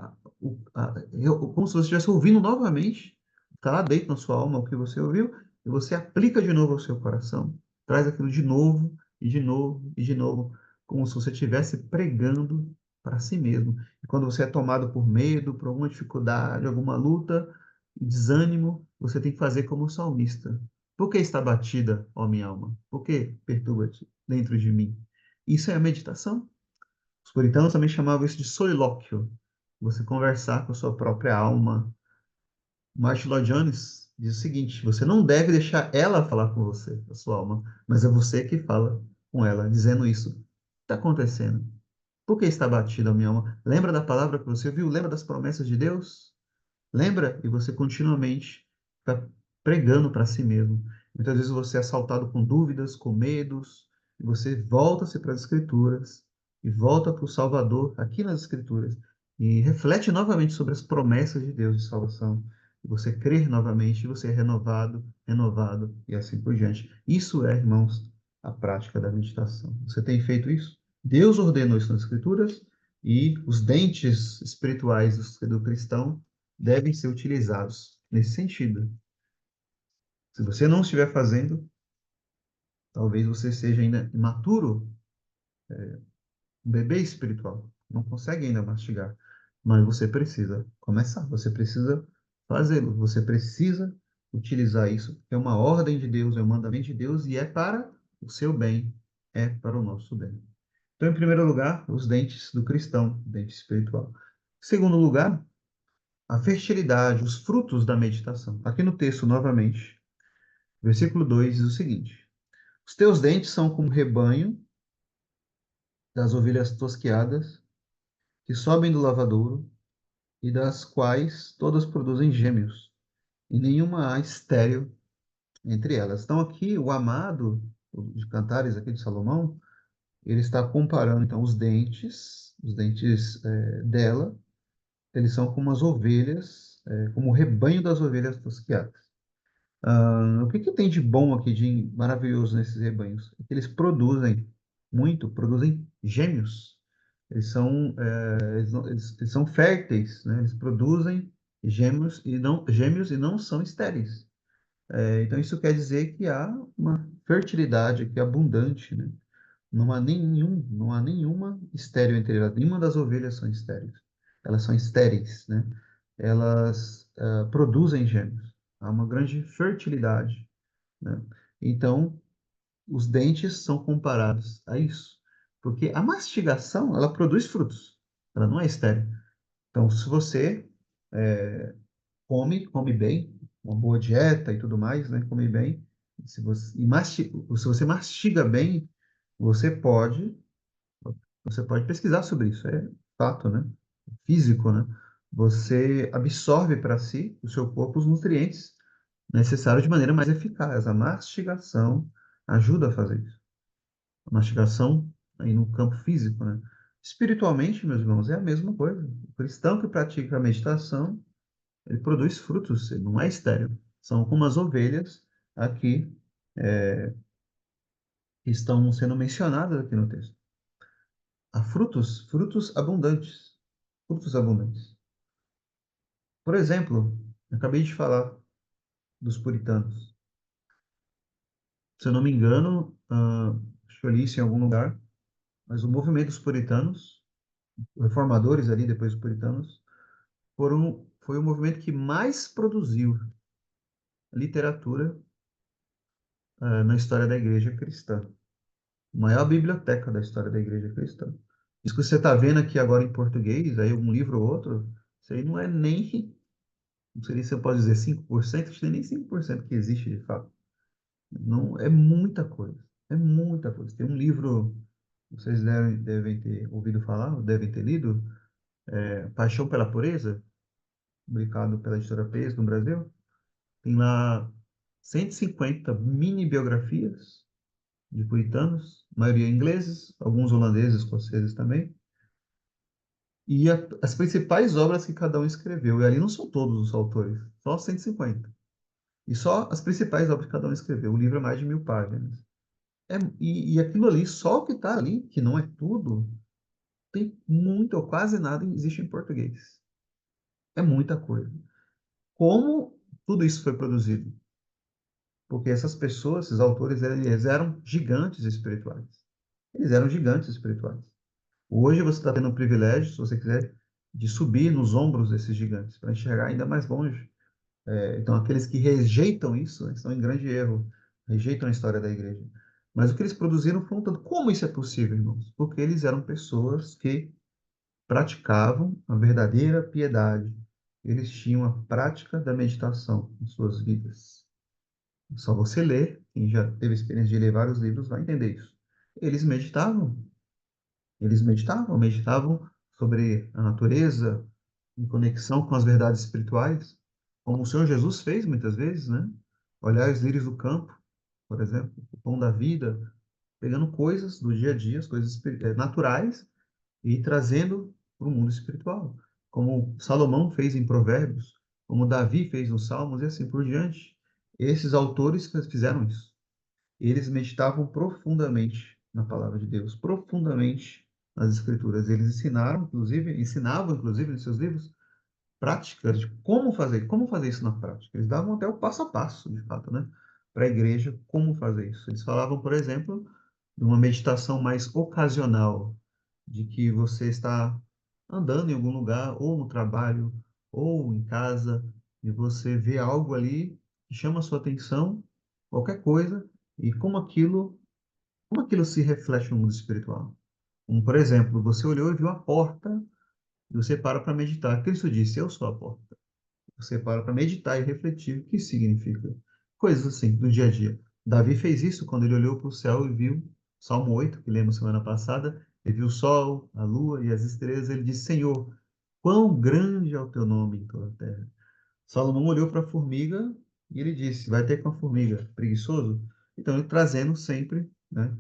como se você estivesse ouvindo novamente, está lá dentro na sua alma o que você ouviu, e você aplica de novo ao seu coração, traz aquilo de novo, e de novo, e de novo, como se você estivesse pregando para si mesmo. E quando você é tomado por medo, por alguma dificuldade, alguma luta, desânimo, você tem que fazer como o salmista. Por que está batida, ó minha alma? Por que perturba-te dentro de mim? Isso é a meditação. Os puritanos também chamavam isso de solilóquio. Você conversar com a sua própria alma. Martin Lloyd Jones diz o seguinte: você não deve deixar ela falar com você, a sua alma, mas é você que fala com ela, dizendo isso. O que está acontecendo? Por que está batida a minha alma? Lembra da palavra que você ouviu? Lembra das promessas de Deus? Lembra? E você continuamente está pregando para si mesmo. Muitas vezes você é assaltado com dúvidas, com medos, e você volta-se para as Escrituras e volta para o Salvador aqui nas Escrituras e reflete novamente sobre as promessas de Deus de salvação. E você crer novamente, e você é renovado, renovado e assim por diante. Isso é, irmãos, a prática da meditação. Você tem feito isso? Deus ordenou isso nas Escrituras e os dentes espirituais do cristão devem ser utilizados nesse sentido. Se você não estiver fazendo, talvez você seja ainda imaturo, um bebê espiritual, não consegue ainda mastigar, mas você precisa começar, você precisa fazê-lo, você precisa utilizar isso, porque é uma ordem de Deus, é um mandamento de Deus e é para o seu bem, é para o nosso bem. Então, em primeiro lugar, os dentes do cristão, dente espiritual. Em segundo lugar, a fertilidade, os frutos da meditação. Aqui no texto, novamente, versículo 2 diz o seguinte: os teus dentes são como rebanho das ovelhas tosquiadas, que sobem do lavadouro, e das quais todas produzem gêmeos, e nenhuma há estéril entre elas. Então, aqui, o amado de Cantares, aqui de Salomão, ele está comparando, então, os dentes dela, eles são como as ovelhas, como o rebanho das ovelhas tosquiadas. O que tem de bom aqui, de maravilhoso nesses rebanhos? É que eles produzem muito, produzem gêmeos. Eles são férteis, né? Eles produzem gêmeos e não são estéreis. Então, isso quer dizer que há uma fertilidade aqui abundante, né? Não há nenhuma estéril entre elas. Nenhuma das ovelhas são estéreis. Elas são estéreis, né? Elas produzem gêmeos. Há uma grande fertilidade, né? Então, os dentes são comparados a isso. Porque a mastigação, ela produz frutos. Ela não é estéril. Então, se você come bem, uma boa dieta e tudo mais, né? Come bem. Se você mastiga bem, você pode você pode pesquisar sobre isso, é fato, né? Físico, né? Você absorve para si, o seu corpo, os nutrientes necessários de maneira mais eficaz. A mastigação ajuda a fazer isso. A mastigação aí no campo físico, né? Espiritualmente, meus irmãos, é a mesma coisa. O cristão que pratica a meditação, ele produz frutos, ele não é estéril. São como as ovelhas aqui que estão sendo mencionadas aqui no texto. Há frutos abundantes. Frutos abundantes. Por exemplo, eu acabei de falar dos puritanos. Se eu não me engano, acho que eu li isso em algum lugar, mas o movimento dos puritanos, os reformadores ali, depois dos puritanos, foi o movimento que mais produziu literatura, na história da igreja cristã. A maior biblioteca da história da igreja cristã. Isso que você está vendo aqui agora em português, aí um livro ou outro, isso aí não é nem, não sei se você pode dizer 5%, acho que nem 5% que existe de fato. Não, é muita coisa. É muita coisa. Tem um livro, vocês devem ter ouvido falar, ou devem ter lido, Paixão pela Pureza, publicado pela editora Peso no Brasil. Tem lá 150 mini biografias de puritanos, maioria ingleses, alguns holandeses, escoceses também. E as principais obras que cada um escreveu. E ali não são todos os autores, só 150. E só as principais obras que cada um escreveu. O livro é mais de 1000 páginas. E aquilo ali, só o que está ali, que não é tudo, tem muito ou quase nada existe em português. É muita coisa. Como tudo isso foi produzido? Porque essas pessoas, esses autores, eles eram gigantes espirituais. Eles eram gigantes espirituais. Hoje você está tendo o privilégio, se você quiser, de subir nos ombros desses gigantes, para enxergar ainda mais longe. Então, aqueles que rejeitam isso, né, estão em grande erro, rejeitam a história da igreja. Mas o que eles produziram foi um tanto. Como isso é possível, irmãos? Porque eles eram pessoas que praticavam a verdadeira piedade. Eles tinham a prática da meditação em suas vidas. Só você ler, quem já teve a experiência de ler vários livros vai entender isso. Eles meditavam, meditavam sobre a natureza, em conexão com as verdades espirituais, como o Senhor Jesus fez muitas vezes, né? Olhar os lírios do campo, por exemplo, o pão da vida, pegando coisas do dia a dia, as coisas naturais, e trazendo para o mundo espiritual, como Salomão fez em Provérbios, como Davi fez nos Salmos e assim por diante. Esses autores fizeram isso. Eles meditavam profundamente na palavra de Deus, profundamente nas Escrituras. Eles ensinavam, inclusive, em seus livros, práticas de como fazer isso na prática. Eles davam até o passo a passo, de fato, né? Para a igreja, como fazer isso. Eles falavam, por exemplo, de uma meditação mais ocasional, de que você está andando em algum lugar, ou no trabalho, ou em casa, e você vê algo ali que chama a sua atenção, qualquer coisa, e como aquilo se reflete no mundo espiritual. Como, por exemplo, você olhou e viu a porta, e você para meditar. Cristo disse, eu sou a porta. Você para meditar e refletir o que significa. Coisas assim, do dia a dia. Davi fez isso quando ele olhou para o céu e viu, Salmo 8, que lemos semana passada, ele viu o sol, a lua e as estrelas, ele disse, Senhor, quão grande é o teu nome em toda a terra. Salomão olhou para a formiga e ele disse, vai ter com a formiga, preguiçoso? Então, ele trazendo sempre, né,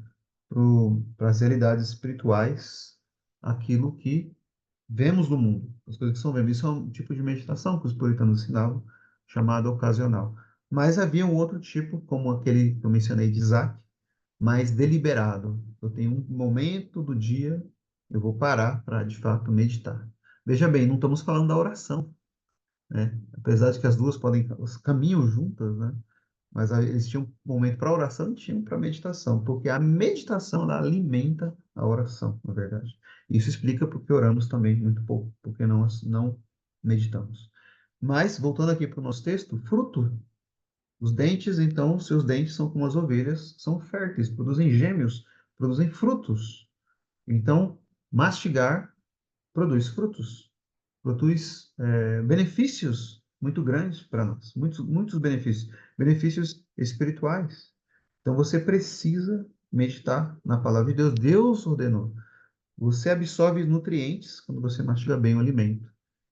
para as realidades espirituais, aquilo que vemos no mundo, as coisas que são vemos. Isso é um tipo de meditação que os puritanos ensinavam, chamado ocasional. Mas havia um outro tipo, como aquele que eu mencionei de Isaac, mais deliberado. Eu tenho um momento do dia, eu vou parar para, de fato, meditar. Veja bem, não estamos falando da oração, né? Apesar de que as duas podem, elas caminham juntas, né? Mas eles tinham um momento para oração e tinham para meditação, porque a meditação ela alimenta a oração, na verdade. Isso explica porque oramos também muito pouco, porque não meditamos. Mas, voltando aqui para o nosso texto, fruto. Os dentes, então, seus dentes são como as ovelhas, são férteis, produzem gêmeos, produzem frutos. Então, mastigar produz frutos, produz benefícios muito grandes para nós, muitos benefícios, benefícios espirituais. Então você precisa meditar na palavra de Deus. Deus ordenou. Você absorve nutrientes quando você mastiga bem o alimento.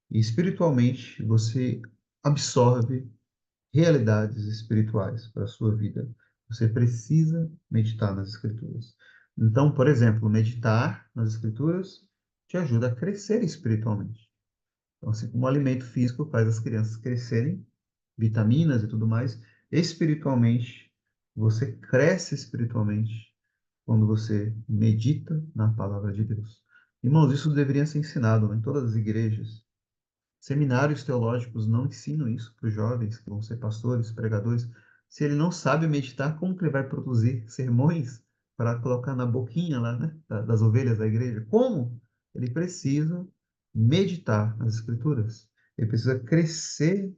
E espiritualmente você absorve realidades espirituais para a sua vida. Você precisa meditar nas Escrituras. Então, por exemplo, meditar nas Escrituras te ajuda a crescer espiritualmente. Então, assim como o alimento físico faz as crianças crescerem, vitaminas e tudo mais, espiritualmente, você cresce espiritualmente quando você medita na palavra de Deus. Irmãos, isso deveria ser ensinado, né, em todas as igrejas. Seminários teológicos não ensinam isso para os jovens que vão ser pastores, pregadores. Se ele não sabe meditar, como que ele vai produzir sermões para colocar na boquinha lá, né, das ovelhas da igreja? Como? Ele precisa meditar nas Escrituras. Ele precisa crescer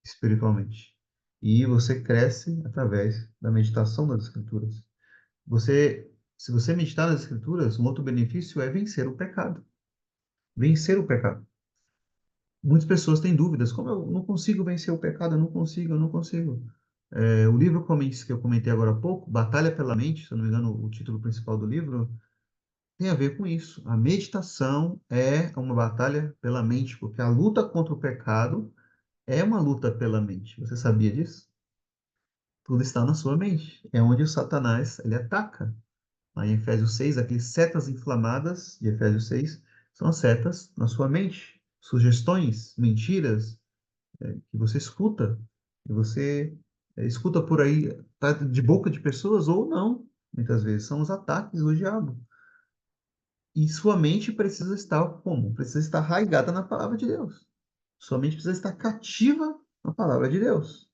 espiritualmente. E você cresce através da meditação das Escrituras. Se você meditar nas Escrituras, um outro benefício é vencer o pecado. Vencer o pecado. Muitas pessoas têm dúvidas, como eu não consigo vencer o pecado, eu não consigo. O livro que eu comentei agora há pouco, Batalha pela Mente, se eu não me engano, o título principal do livro, tem a ver com isso. A meditação é uma batalha pela mente, porque a luta contra o pecado é uma luta pela mente. Você sabia disso? Tudo está na sua mente. É onde o Satanás ele ataca. Lá em Efésios 6, aquelas setas inflamadas de Efésios 6 são as setas na sua mente. Sugestões, mentiras, que você escuta, que você escuta por aí, tá de boca de pessoas ou não, muitas vezes, são os ataques do diabo. E sua mente precisa estar como? Precisa estar arraigada na palavra de Deus. Sua mente precisa estar cativa na palavra de Deus.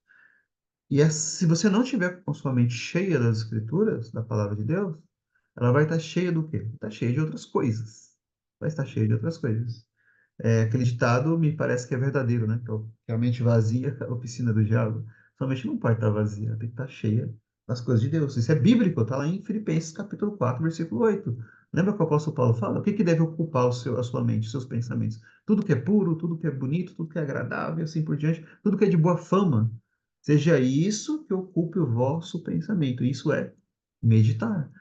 E se você não tiver com sua mente cheia das escrituras, da palavra de Deus, ela vai estar cheia do quê? Vai estar cheia de outras coisas. Vai estar cheia de outras coisas. Aquele ditado me parece que é verdadeiro, né? Que a mente vazia é a oficina do diabo. Sua mente não pode estar vazia, ela tem que estar cheia das coisas de Deus. Isso é bíblico, está lá em Filipenses capítulo 4, versículo 8. Lembra que o apóstolo Paulo fala? O que deve ocupar a sua mente, os seus pensamentos? Tudo que é puro, tudo que é bonito, tudo que é agradável, assim por diante, tudo que é de boa fama. Seja isso que ocupe o vosso pensamento. Isso é meditar.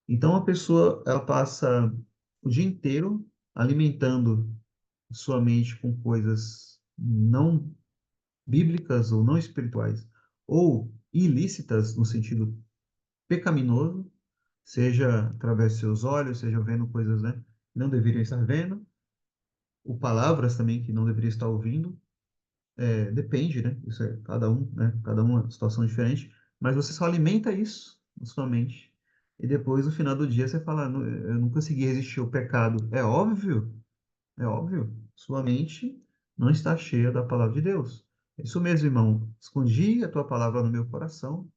Então a pessoa, ela passa o dia inteiro alimentando sua mente com coisas não bíblicas ou não espirituais, ou ilícitas no sentido pecaminoso, seja através de seus olhos, seja vendo coisas, né, que não deveriam estar vendo, ou palavras também que não deveria estar ouvindo, depende, né, isso é cada um, né, cada uma situação diferente, mas você só alimenta isso na sua mente. E depois, no final do dia, você fala, eu não consegui resistir ao pecado. É óbvio. Sua mente não está cheia da palavra de Deus. É isso mesmo, irmão. Escondi a tua palavra no meu coração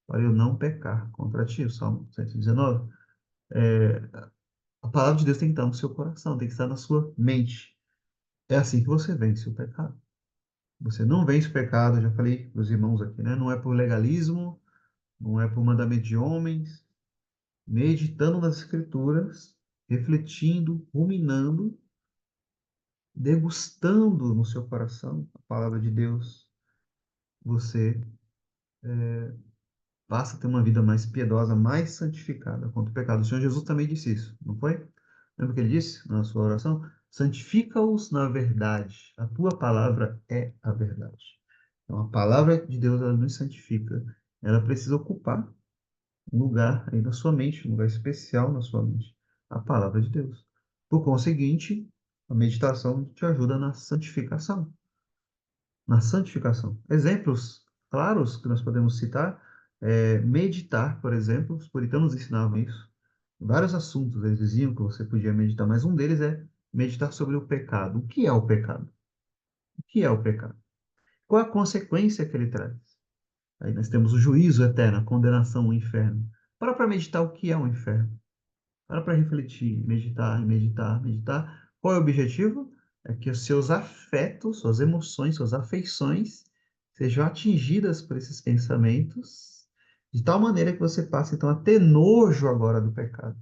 para eu não pecar contra ti. O Salmo 119. A palavra de Deus tem que estar no seu coração, tem que estar na sua mente. É assim que você vence o pecado. Você não vence o pecado, eu já falei para os irmãos aqui, né? Não é por legalismo, não é por mandamento de homens, meditando nas Escrituras, refletindo, ruminando, degustando no seu coração a palavra de Deus, você passa a ter uma vida mais piedosa, mais santificada contra o pecado. O Senhor Jesus também disse isso, não foi? Lembra o que ele disse na sua oração? Santifica-os na verdade. A tua palavra é a verdade. Então, a palavra de Deus, ela nos santifica. Ela precisa ocupar um lugar aí na sua mente, um lugar especial na sua mente. A palavra de Deus. Por conseguinte, a meditação te ajuda na santificação. Na santificação. Exemplos claros que nós podemos citar é meditar, por exemplo, os puritanos ensinavam isso. Vários assuntos eles diziam que você podia meditar, mas um deles é meditar sobre o pecado. O que é o pecado? O que é o pecado? Qual a consequência que ele traz? Aí nós temos o juízo eterno, a condenação, o inferno. Para meditar o que é o inferno. Para refletir, meditar, meditar, meditar. Qual é o objetivo? É que os seus afetos, suas emoções, suas afeições sejam atingidas por esses pensamentos, de tal maneira que você passe então a ter nojo agora do pecado.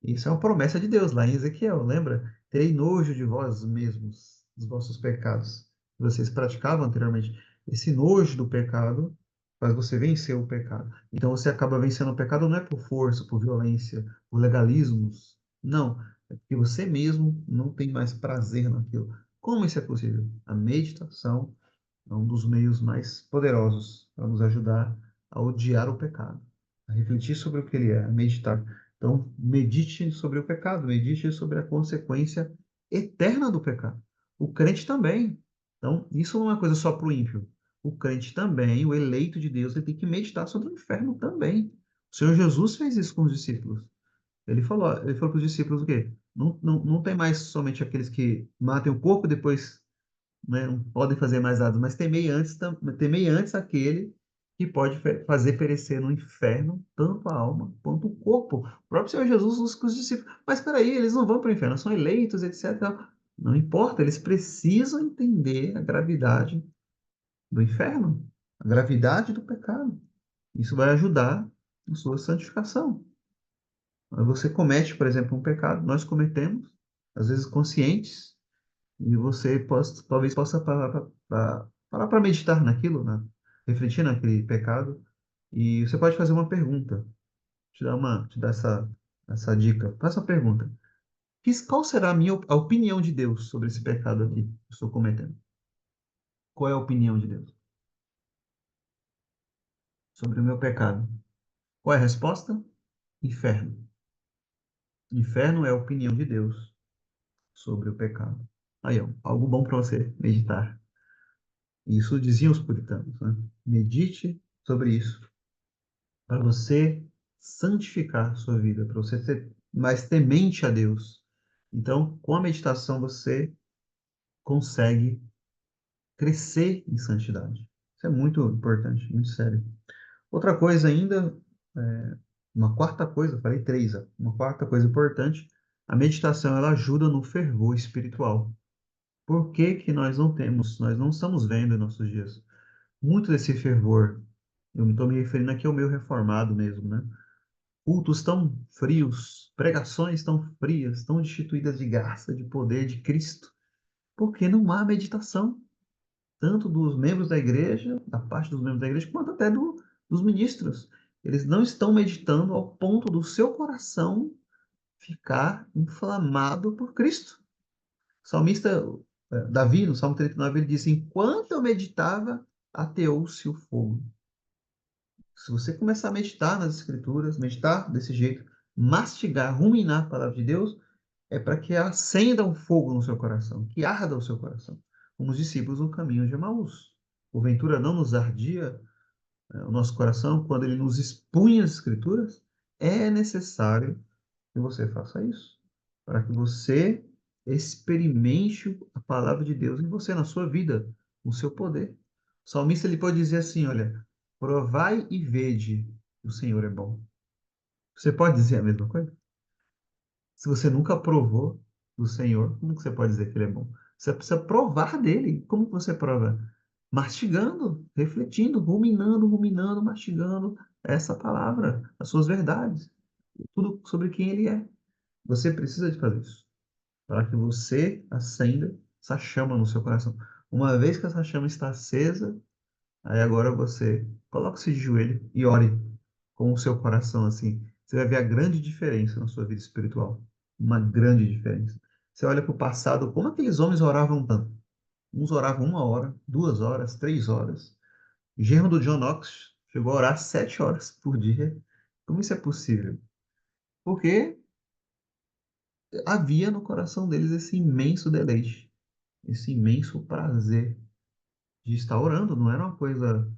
Isso é uma promessa de Deus lá em Ezequiel, lembra? Terei nojo de vós mesmos, dos vossos pecados, que vocês praticavam anteriormente. Esse nojo do pecado faz você vencer o pecado. Então você acaba vencendo o pecado não é por força, por violência, por legalismos. Não, é porque você mesmo não tem mais prazer naquilo. Como isso é possível? A meditação é um dos meios mais poderosos para nos ajudar a odiar o pecado, a refletir sobre o que ele é, a meditar. Então, medite sobre o pecado, medite sobre a consequência eterna do pecado. O crente também. Então, isso não é uma coisa só para o ímpio. O crente também, o eleito de Deus, ele tem que meditar sobre o inferno também. O Senhor Jesus fez isso com os discípulos. Ele falou para os discípulos o quê? Não tem mais somente aqueles que matem o corpo e depois, né, não podem fazer mais nada, mas temei antes aquele que pode fazer perecer no inferno tanto a alma quanto o corpo. O próprio Senhor Jesus nos com os discípulos. Mas espera aí, eles não vão para o inferno, são eleitos, etc. Não importa, eles precisam entender a gravidade do inferno, a gravidade do pecado. Isso vai ajudar na sua santificação. Você comete, por exemplo, um pecado, nós cometemos, às vezes conscientes, e você talvez possa parar para meditar naquilo, né? Refletir naquele pecado. E você pode fazer uma pergunta, te dar essa dica. Faça a pergunta. Qual será a opinião de Deus sobre esse pecado aqui que eu estou cometendo? Qual é a opinião de Deus sobre o meu pecado? Qual é a resposta? Inferno. Inferno é a opinião de Deus sobre o pecado. Aí, ó, algo bom para você meditar. Isso diziam os puritanos, né? Medite sobre isso, para você santificar a sua vida, para você ser mais temente a Deus. Então, com a meditação, você consegue crescer em santidade. Isso é muito importante, muito sério. Outra coisa ainda, uma quarta coisa, eu falei três, ó, uma quarta coisa importante, a meditação ela ajuda no fervor espiritual. Por que que nós não estamos vendo em nossos dias muito desse fervor? Eu estou me referindo aqui ao meu reformado mesmo, né? Cultos tão frios, pregações tão frias, tão destituídas de graça, de poder de Cristo, porque não há meditação, tanto dos membros da igreja, da parte dos membros da igreja, quanto até dos ministros. Eles não estão meditando ao ponto do seu coração ficar inflamado por Cristo. O salmista Davi, no Salmo 39, ele diz: Enquanto eu meditava, ateou-se o fogo. Se você começar a meditar nas Escrituras, meditar desse jeito, mastigar, ruminar a palavra de Deus, é para que acenda um fogo no seu coração, que arda o seu coração, como os discípulos no caminho de Emaús. Porventura não nos ardia o nosso coração, quando ele nos expunha as Escrituras, é necessário que você faça isso, para que você experimente a palavra de Deus em você, na sua vida, no seu poder. O salmista ele pode dizer assim, olha, provai e vede que o Senhor é bom. Você pode dizer a mesma coisa? Se você nunca provou do Senhor, como que você pode dizer que ele é bom? Você precisa provar dele. Como que você prova? Mastigando, refletindo, ruminando, ruminando, mastigando essa palavra, as suas verdades, tudo sobre quem ele é. Você precisa de fazer isso, para que você acenda essa chama no seu coração. Uma vez que essa chama está acesa, aí agora você coloque-se de joelho e ore com o seu coração assim. Você vai ver a grande diferença na sua vida espiritual. Uma grande diferença. Você olha para o passado, como aqueles homens oravam tanto? Uns oravam 1 hora, 2 horas, 3 horas. O genro do John Knox chegou a orar 7 horas por dia. Como isso é possível? Porque havia no coração deles esse imenso deleite, esse imenso prazer de estar orando. Não era uma coisa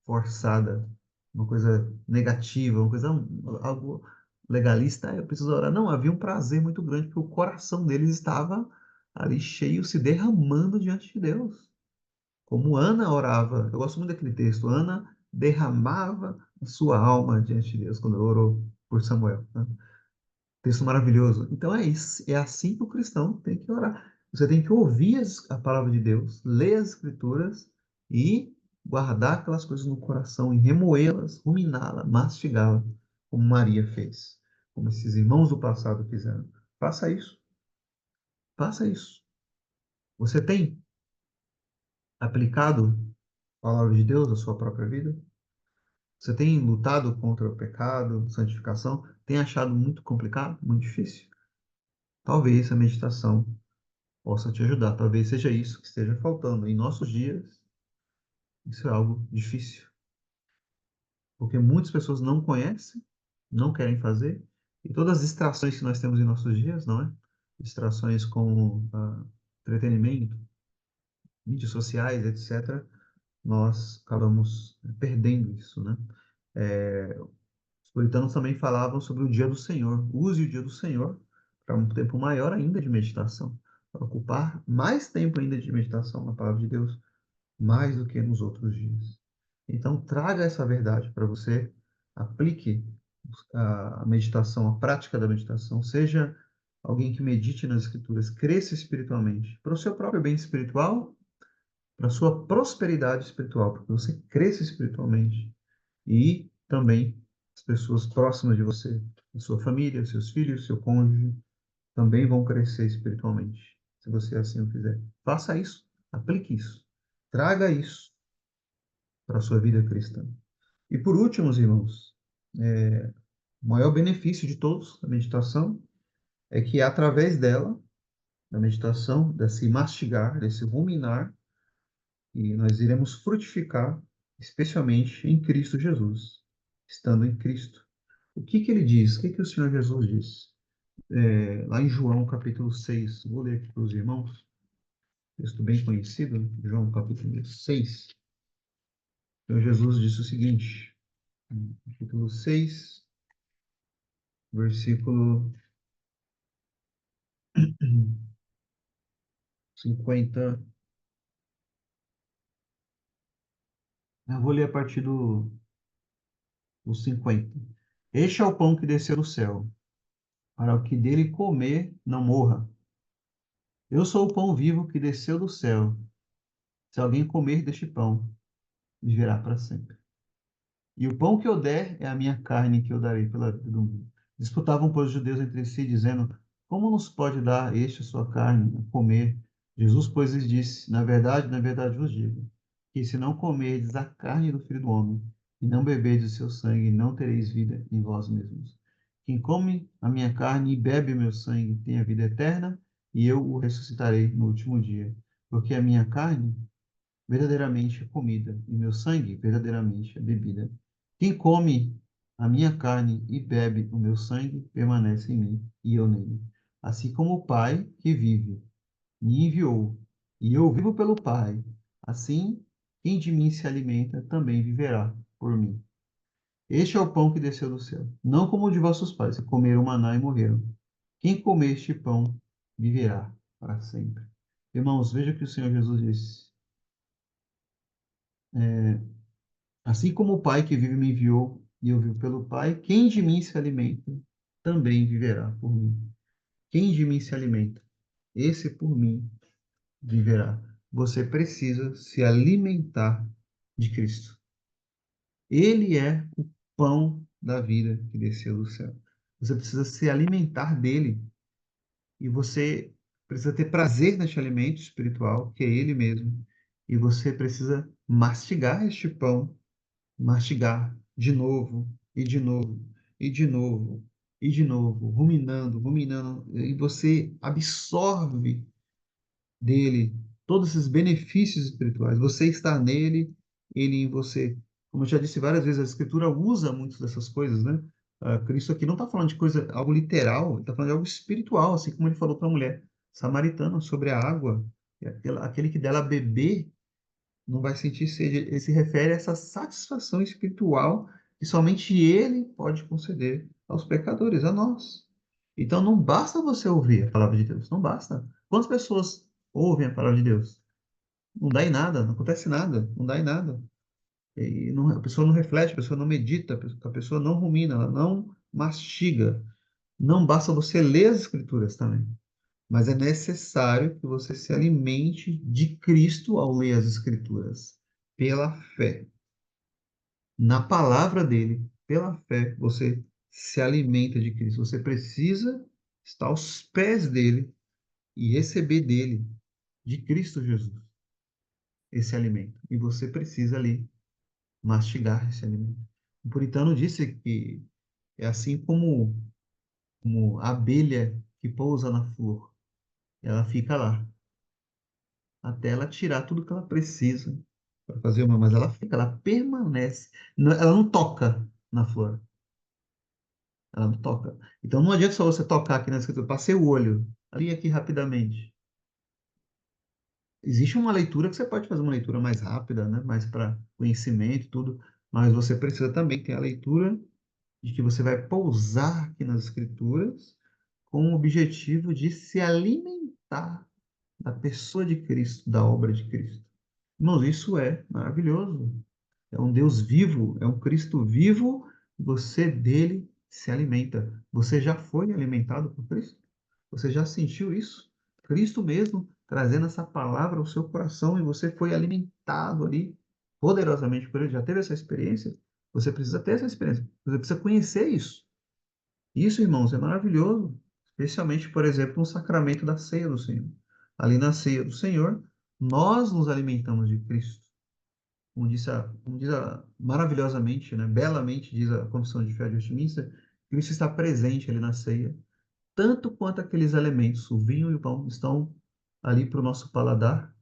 forçada, uma coisa negativa, uma coisa algo legalista. Eu preciso orar. Não, havia um prazer muito grande porque o coração deles estava ali cheio, se derramando diante de Deus. Como Ana orava, eu gosto muito daquele texto. Ana derramava a sua alma diante de Deus quando orou por Samuel, né? Texto maravilhoso. Então é isso, é assim que o cristão tem que orar. Você tem que ouvir a palavra de Deus, ler as escrituras e guardar aquelas coisas no coração e remoê-las, ruminá-las, mastigá-las, como Maria fez, como esses irmãos do passado fizeram. Faça isso, faça isso. Você tem aplicado a palavra de Deus à sua própria vida? Você tem lutado contra o pecado, santificação? Tem achado muito complicado, muito difícil? Talvez a meditação possa te ajudar. Talvez seja isso que esteja faltando. Em nossos dias, isso é algo difícil, porque muitas pessoas não conhecem, não querem fazer, e todas as distrações que nós temos em nossos dias, não é? Distrações com entretenimento, mídias sociais, etc., nós acabamos perdendo isso, né? Os puritanos também falavam sobre o dia do Senhor. Use o dia do Senhor para um tempo maior ainda de meditação, para ocupar mais tempo ainda de meditação na palavra de Deus, mais do que nos outros dias. Então, traga essa verdade para você, aplique a meditação, a prática da meditação, seja alguém que medite nas Escrituras, cresça espiritualmente, para o seu próprio bem espiritual, para a sua prosperidade espiritual, porque você cresça espiritualmente e também as pessoas próximas de você, a sua família, seus filhos, seu cônjuge, também vão crescer espiritualmente, se você assim o fizer. Faça isso, aplique isso, traga isso para a sua vida cristã. E por último, irmãos, o maior benefício de todos da meditação é que através dela, da meditação, desse mastigar, desse ruminar, e nós iremos frutificar, especialmente em Cristo Jesus, estando em Cristo. O que que ele diz? O que que o Senhor Jesus diz? Lá em João capítulo 6, vou ler aqui para os irmãos, texto bem conhecido, João capítulo 6. O Senhor Jesus disse o seguinte, capítulo 6, versículo 50. Eu vou ler a partir do 50. Este é o pão que desceu do céu, para o que dele comer não morra. Eu sou o pão vivo que desceu do céu. Se alguém comer deste pão, viverá para sempre. E o pão que eu der é a minha carne que eu darei pela vida do mundo. Disputavam, pois, os judeus entre si, dizendo: Como nos pode dar este a sua carne a comer? Jesus, pois, lhes disse: na verdade vos digo, que se não comerdes a carne do Filho do Homem, e não beberdes o seu sangue, não tereis vida em vós mesmos. Quem come a minha carne e bebe o meu sangue tem a vida eterna, e eu o ressuscitarei no último dia. Porque a minha carne verdadeiramente é comida, e meu sangue verdadeiramente é bebida. Quem come a minha carne e bebe o meu sangue, permanece em mim, e eu nele. Assim como o Pai que vive me enviou, e eu vivo pelo Pai, assim quem de mim se alimenta também viverá por mim. Este é o pão que desceu do céu, não como o de vossos pais, que comeram maná e morreram. Quem comer este pão viverá para sempre. Irmãos, veja o que o Senhor Jesus disse. Assim como o Pai que vive me enviou e eu vivo pelo Pai, quem de mim se alimenta também viverá por mim. Quem de mim se alimenta, esse por mim viverá. Você precisa se alimentar de Cristo. Ele é o pão da vida que desceu do céu. Você precisa se alimentar dele e você precisa ter prazer neste alimento espiritual, que é ele mesmo. E você precisa mastigar este pão, mastigar de novo e de novo e de novo e de novo, ruminando, ruminando, e você absorve dele, todos esses benefícios espirituais. Você está nele, ele em você. Como eu já disse várias vezes, a Escritura usa muito dessas coisas, né? Cristo aqui não está falando de coisa, algo literal, ele está falando de algo espiritual, assim como ele falou para a mulher samaritana sobre a água. E aquele que dela beber não vai sentir sede. Ele se refere a essa satisfação espiritual que somente ele pode conceder aos pecadores, a nós. Então não basta você ouvir a palavra de Deus, não basta. Quantas pessoas ouvem a palavra de Deus? Não dá em nada, não acontece nada, não dá em nada. E a pessoa não reflete, a pessoa não medita, a pessoa não rumina, ela não mastiga. Não basta você ler as Escrituras também, mas é necessário que você se alimente de Cristo ao ler as Escrituras, pela fé. Na palavra dele, pela fé, você se alimenta de Cristo. Você precisa estar aos pés dele e receber dele, de Cristo Jesus, esse alimento. E você precisa ali mastigar esse alimento. O puritano disse que é assim como a abelha que pousa na flor. Ela fica lá até ela tirar tudo que ela precisa para fazer uma, mas ela fica, ela permanece. Ela não toca na flor, ela não toca. Então não adianta só você tocar aqui na escritura, passei o olho, ali aqui rapidamente. Existe uma leitura que você pode fazer uma leitura mais rápida, né? Mais para conhecimento e tudo, mas você precisa também ter a leitura de que você vai pousar aqui nas escrituras com o objetivo de se alimentar da pessoa de Cristo, da obra de Cristo. Irmãos, isso é maravilhoso. É um Deus vivo, é um Cristo vivo, você dele se alimenta. Você já foi alimentado por Cristo? Você já sentiu isso? Cristo mesmo trazendo essa palavra ao seu coração e você foi alimentado ali poderosamente por ele. Já teve essa experiência? Você precisa ter essa experiência. Você precisa conhecer isso. Isso, irmãos, é maravilhoso. Especialmente, por exemplo, no sacramento da ceia do Senhor. Ali na ceia do Senhor, nós nos alimentamos de Cristo. Maravilhosamente, né, belamente diz a Confissão de Fé de Westminster, Cristo está presente ali na ceia, tanto quanto aqueles elementos, o vinho e o pão, estão ali para o nosso paladar,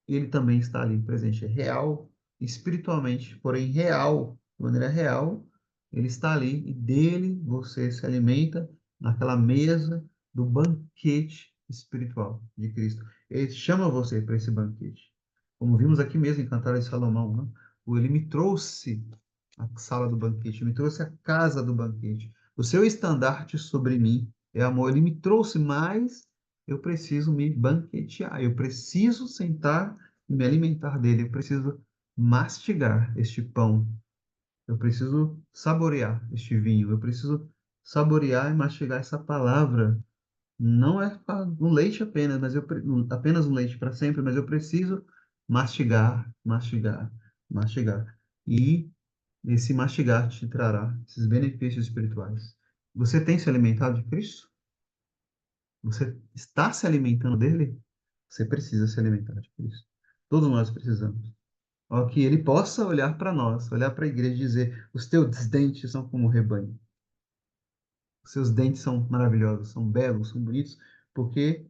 ele também está ali presente, é real, espiritualmente, porém real, de maneira real, ele está ali e dele você se alimenta naquela mesa do banquete espiritual de Cristo. Ele chama você para esse banquete. Como vimos aqui mesmo em Cantares de Salomão, né? Ele me trouxe a sala do banquete, me trouxe a casa do banquete. O seu estandarte sobre mim é amor. Ele me trouxe, mas eu preciso me banquetear, eu preciso sentar e me alimentar dele, eu preciso mastigar este pão, eu preciso saborear este vinho, eu preciso saborear e mastigar essa palavra. Não é no leite apenas, apenas um leite para sempre, mas eu preciso mastigar, mastigar, mastigar. E esse mastigar te trará esses benefícios espirituais. Você tem se alimentado de Cristo? Você está se alimentando dele? Você precisa se alimentar de Cristo. Todos nós precisamos. Ó, que ele possa olhar para nós, olhar para a igreja e dizer: os teus dentes são como um rebanho. Os seus dentes são maravilhosos, são belos, são bonitos, porque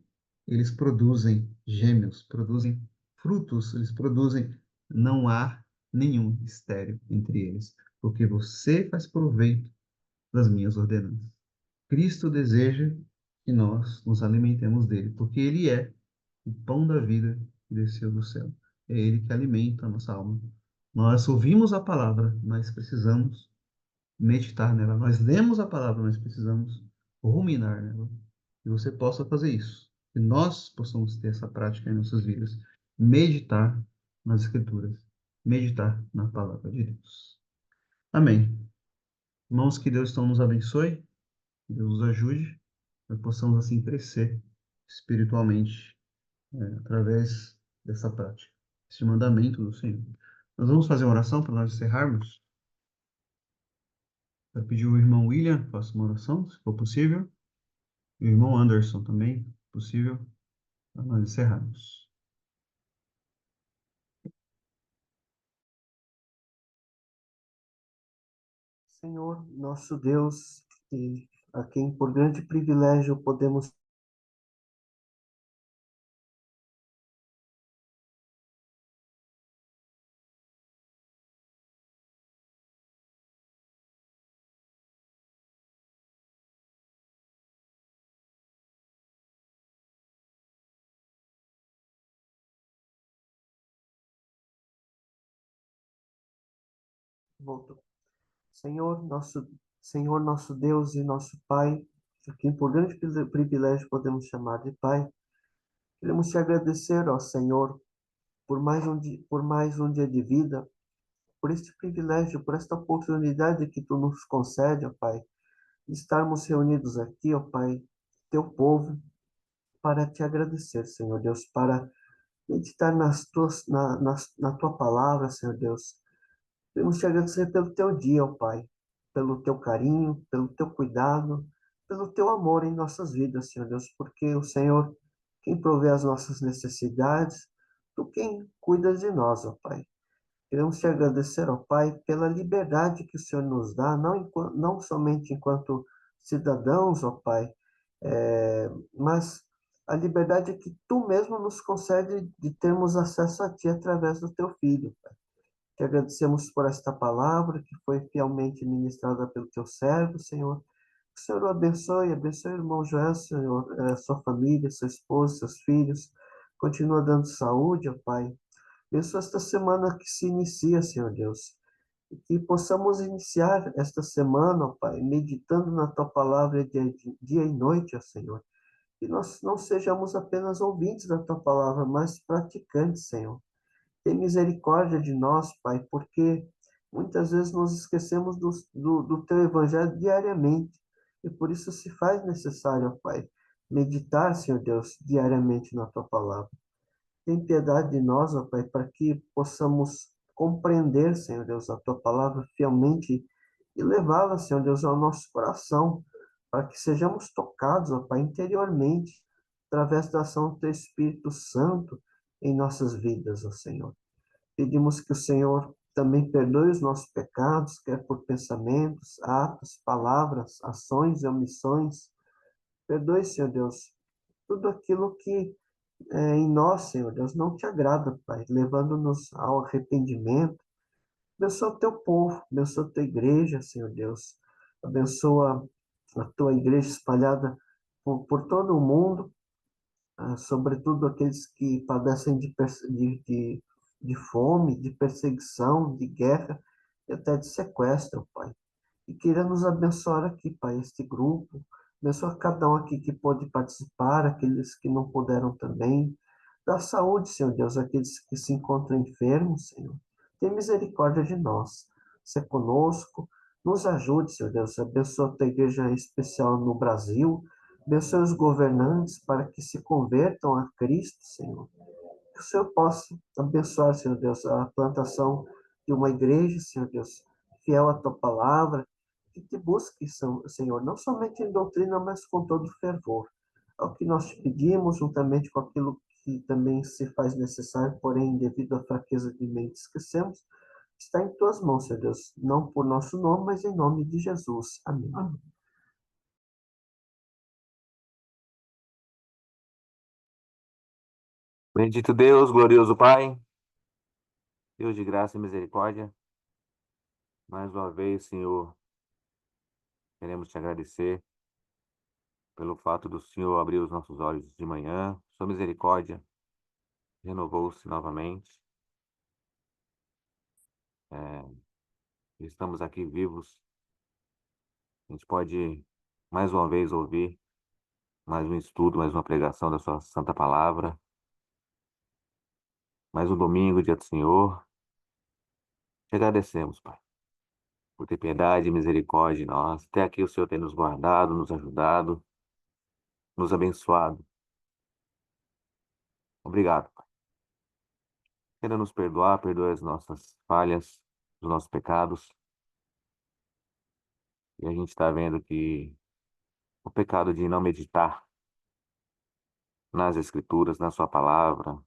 eles produzem gêmeos, produzem frutos, eles produzem. Não há nenhum estéril entre eles, porque você faz proveito das minhas ordenanças. Cristo deseja que nós nos alimentemos dele, porque ele é o pão da vida que desceu do céu. é Ele que alimenta a nossa alma. Nós ouvimos a palavra, mas precisamos meditar nela. Nós lemos a palavra, mas precisamos ruminar nela. Que você possa fazer isso. Que nós possamos ter essa prática em nossas vidas. Meditar nas Escrituras. Meditar na palavra de Deus. Amém. Irmãos, que Deus então nos abençoe. Que Deus nos ajude. Nós possamos assim crescer espiritualmente através dessa prática. Esse mandamento do Senhor. Nós vamos fazer uma oração para nós encerrarmos. Eu pedir o irmão William, faça uma oração, se for possível. E o irmão Anderson também, se possível, para nós encerrarmos. Senhor, nosso Deus, e a quem por grande privilégio podemos voltar. Senhor, nosso Deus e nosso Pai, a quem por grande privilégio podemos chamar de Pai, queremos te agradecer, ó Senhor, por mais um dia de vida, por este privilégio, por esta oportunidade que tu nos concede, ó Pai, de estarmos reunidos aqui, ó Pai, teu povo, para te agradecer, Senhor Deus, para meditar na tua palavra, Senhor Deus. Queremos te agradecer pelo teu dia, ó Pai, pelo teu carinho, pelo teu cuidado, pelo teu amor em nossas vidas, Senhor Deus, porque o Senhor, quem provê as nossas necessidades, tu quem cuida de nós, ó Pai. Queremos te agradecer, ó Pai, pela liberdade que o Senhor nos dá, não somente enquanto cidadãos, ó Pai, mas a liberdade que tu mesmo nos concede de termos acesso a ti através do teu Filho. Te agradecemos por esta palavra que foi fielmente ministrada pelo teu servo, Senhor. Que o Senhor o abençoe o irmão Joel, Senhor, sua família, sua esposa, seus filhos. Continua dando saúde, ó Pai. Abençoa esta semana que se inicia, Senhor Deus. E que possamos iniciar esta semana, ó Pai, meditando na tua palavra dia e noite, ó Senhor. Que nós não sejamos apenas ouvintes da tua palavra, mas praticantes, Senhor. Tem misericórdia de nós, Pai, porque muitas vezes nos esquecemos do teu evangelho diariamente. E por isso se faz necessário, Pai, meditar, Senhor Deus, diariamente na tua palavra. Tem piedade de nós, ó Pai, para que possamos compreender, Senhor Deus, a tua palavra fielmente e levá-la, Senhor Deus, ao nosso coração, para que sejamos tocados, ó Pai, interiormente, através da ação do teu Espírito Santo em nossas vidas, ó Senhor. Pedimos que o Senhor também perdoe os nossos pecados, quer por pensamentos, atos, palavras, ações e omissões. Perdoe, Senhor Deus, tudo aquilo que em nós, Senhor Deus, não te agrada, Pai, levando-nos ao arrependimento. Abençoa o teu povo, abençoa a tua igreja, Senhor Deus. Abençoa a tua igreja espalhada por todo o mundo, sobretudo aqueles que padecem de fome, de perseguição, de guerra e até de sequestro, Pai. E queira nos abençoar aqui, Pai, este grupo. Abençoa cada um aqui que pôde participar, aqueles que não puderam também. Dá saúde, Senhor Deus, àqueles que se encontram enfermos, Senhor. Tem misericórdia de nós. Se conosco, nos ajude, Senhor Deus. Abençoa a tua igreja em especial no Brasil. Abençoe os governantes para que se convertam a Cristo, Senhor. Que o Senhor possa abençoar, Senhor Deus, a plantação de uma igreja, Senhor Deus, fiel à tua palavra, que te busque, Senhor, não somente em doutrina, mas com todo fervor. É o que nós te pedimos, juntamente com aquilo que também se faz necessário, porém, devido à fraqueza de mente, esquecemos, está em tuas mãos, Senhor Deus, não por nosso nome, mas em nome de Jesus. Amém. Bendito Deus, glorioso Pai, Deus de graça e misericórdia. Mais uma vez, Senhor, queremos te agradecer pelo fato do Senhor abrir os nossos olhos de manhã. Sua misericórdia renovou-se novamente. estamos aqui vivos. A gente pode mais uma vez ouvir mais um estudo, mais uma pregação da sua santa palavra, mais um domingo, dia do Senhor. Te agradecemos, Pai, por ter piedade e misericórdia de nós. Até aqui o Senhor tem nos guardado, nos ajudado, nos abençoado. Obrigado, Pai. Queira nos perdoar, perdoe as nossas falhas, os nossos pecados. E a gente está vendo que o pecado de não meditar nas Escrituras, na Sua palavra,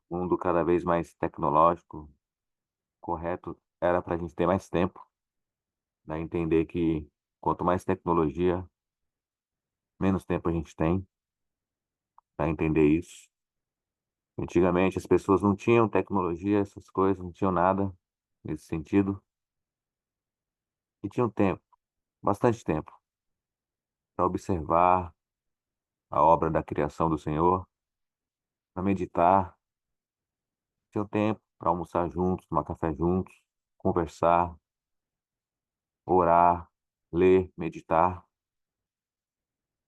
mundo cada vez mais tecnológico, correto, era para a gente ter mais tempo, né? Entender que quanto mais tecnologia, menos tempo a gente tem para entender isso. Antigamente as pessoas não tinham tecnologia, essas coisas, não tinham nada nesse sentido, e tinham tempo, bastante tempo, para observar a obra da criação do Senhor, para meditar, tinham tempo para almoçar juntos, tomar café juntos, conversar, orar, ler, meditar.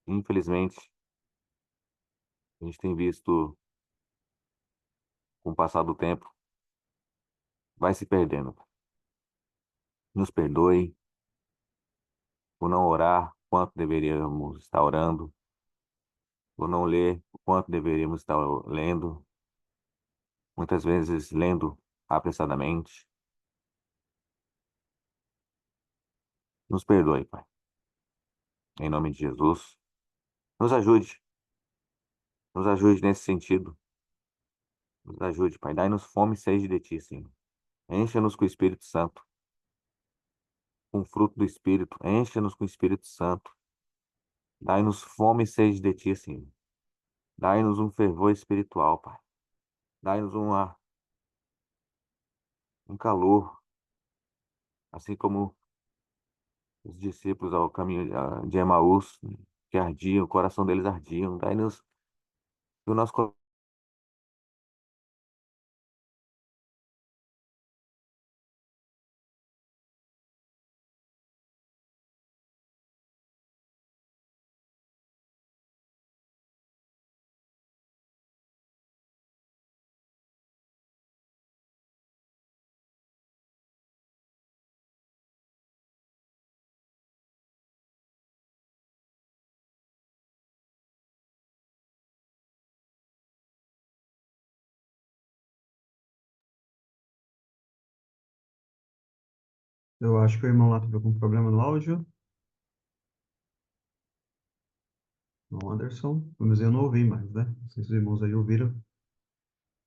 Infelizmente, a gente tem visto, com o passar do tempo, vai se perdendo. Nos perdoe por não orar quanto deveríamos estar orando, por não ler o quanto deveríamos estar lendo, muitas vezes lendo apressadamente. Nos perdoe, Pai. Em nome de Jesus, nos ajude nesse sentido. Nos ajude, Pai. Dai-nos fome e sede de Ti, Senhor. Encha-nos com o Espírito Santo, com o fruto do Espírito. Encha-nos com o Espírito Santo. Dai-nos fome e sede de Ti, Senhor. Dai-nos um fervor espiritual, Pai. Dai-nos um calor, assim como os discípulos ao caminho de Emaús, que ardiam, o coração deles ardiam. Dai-nos que o nosso Eu acho que o irmão lá teve algum problema no áudio. O Anderson, mas eu não ouvi mais, né? Não sei se os irmãos aí ouviram.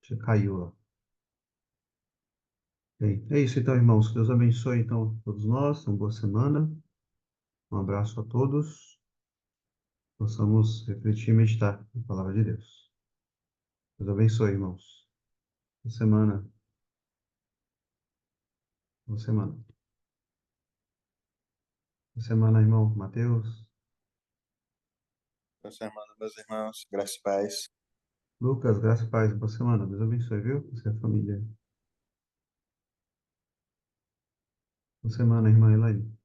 Já caiu lá. Bem, é isso então, irmãos. Deus abençoe então todos nós. Uma boa semana. Um abraço a todos. Possamos refletir e meditar na palavra de Deus. Deus abençoe, irmãos. Boa semana. Boa semana. Boa semana, irmão Mateus. Boa semana, meus irmãos. Graça e paz. Lucas, graça e paz. Boa semana. Deus abençoe, viu? Você e a família. Boa semana, irmã Elaine.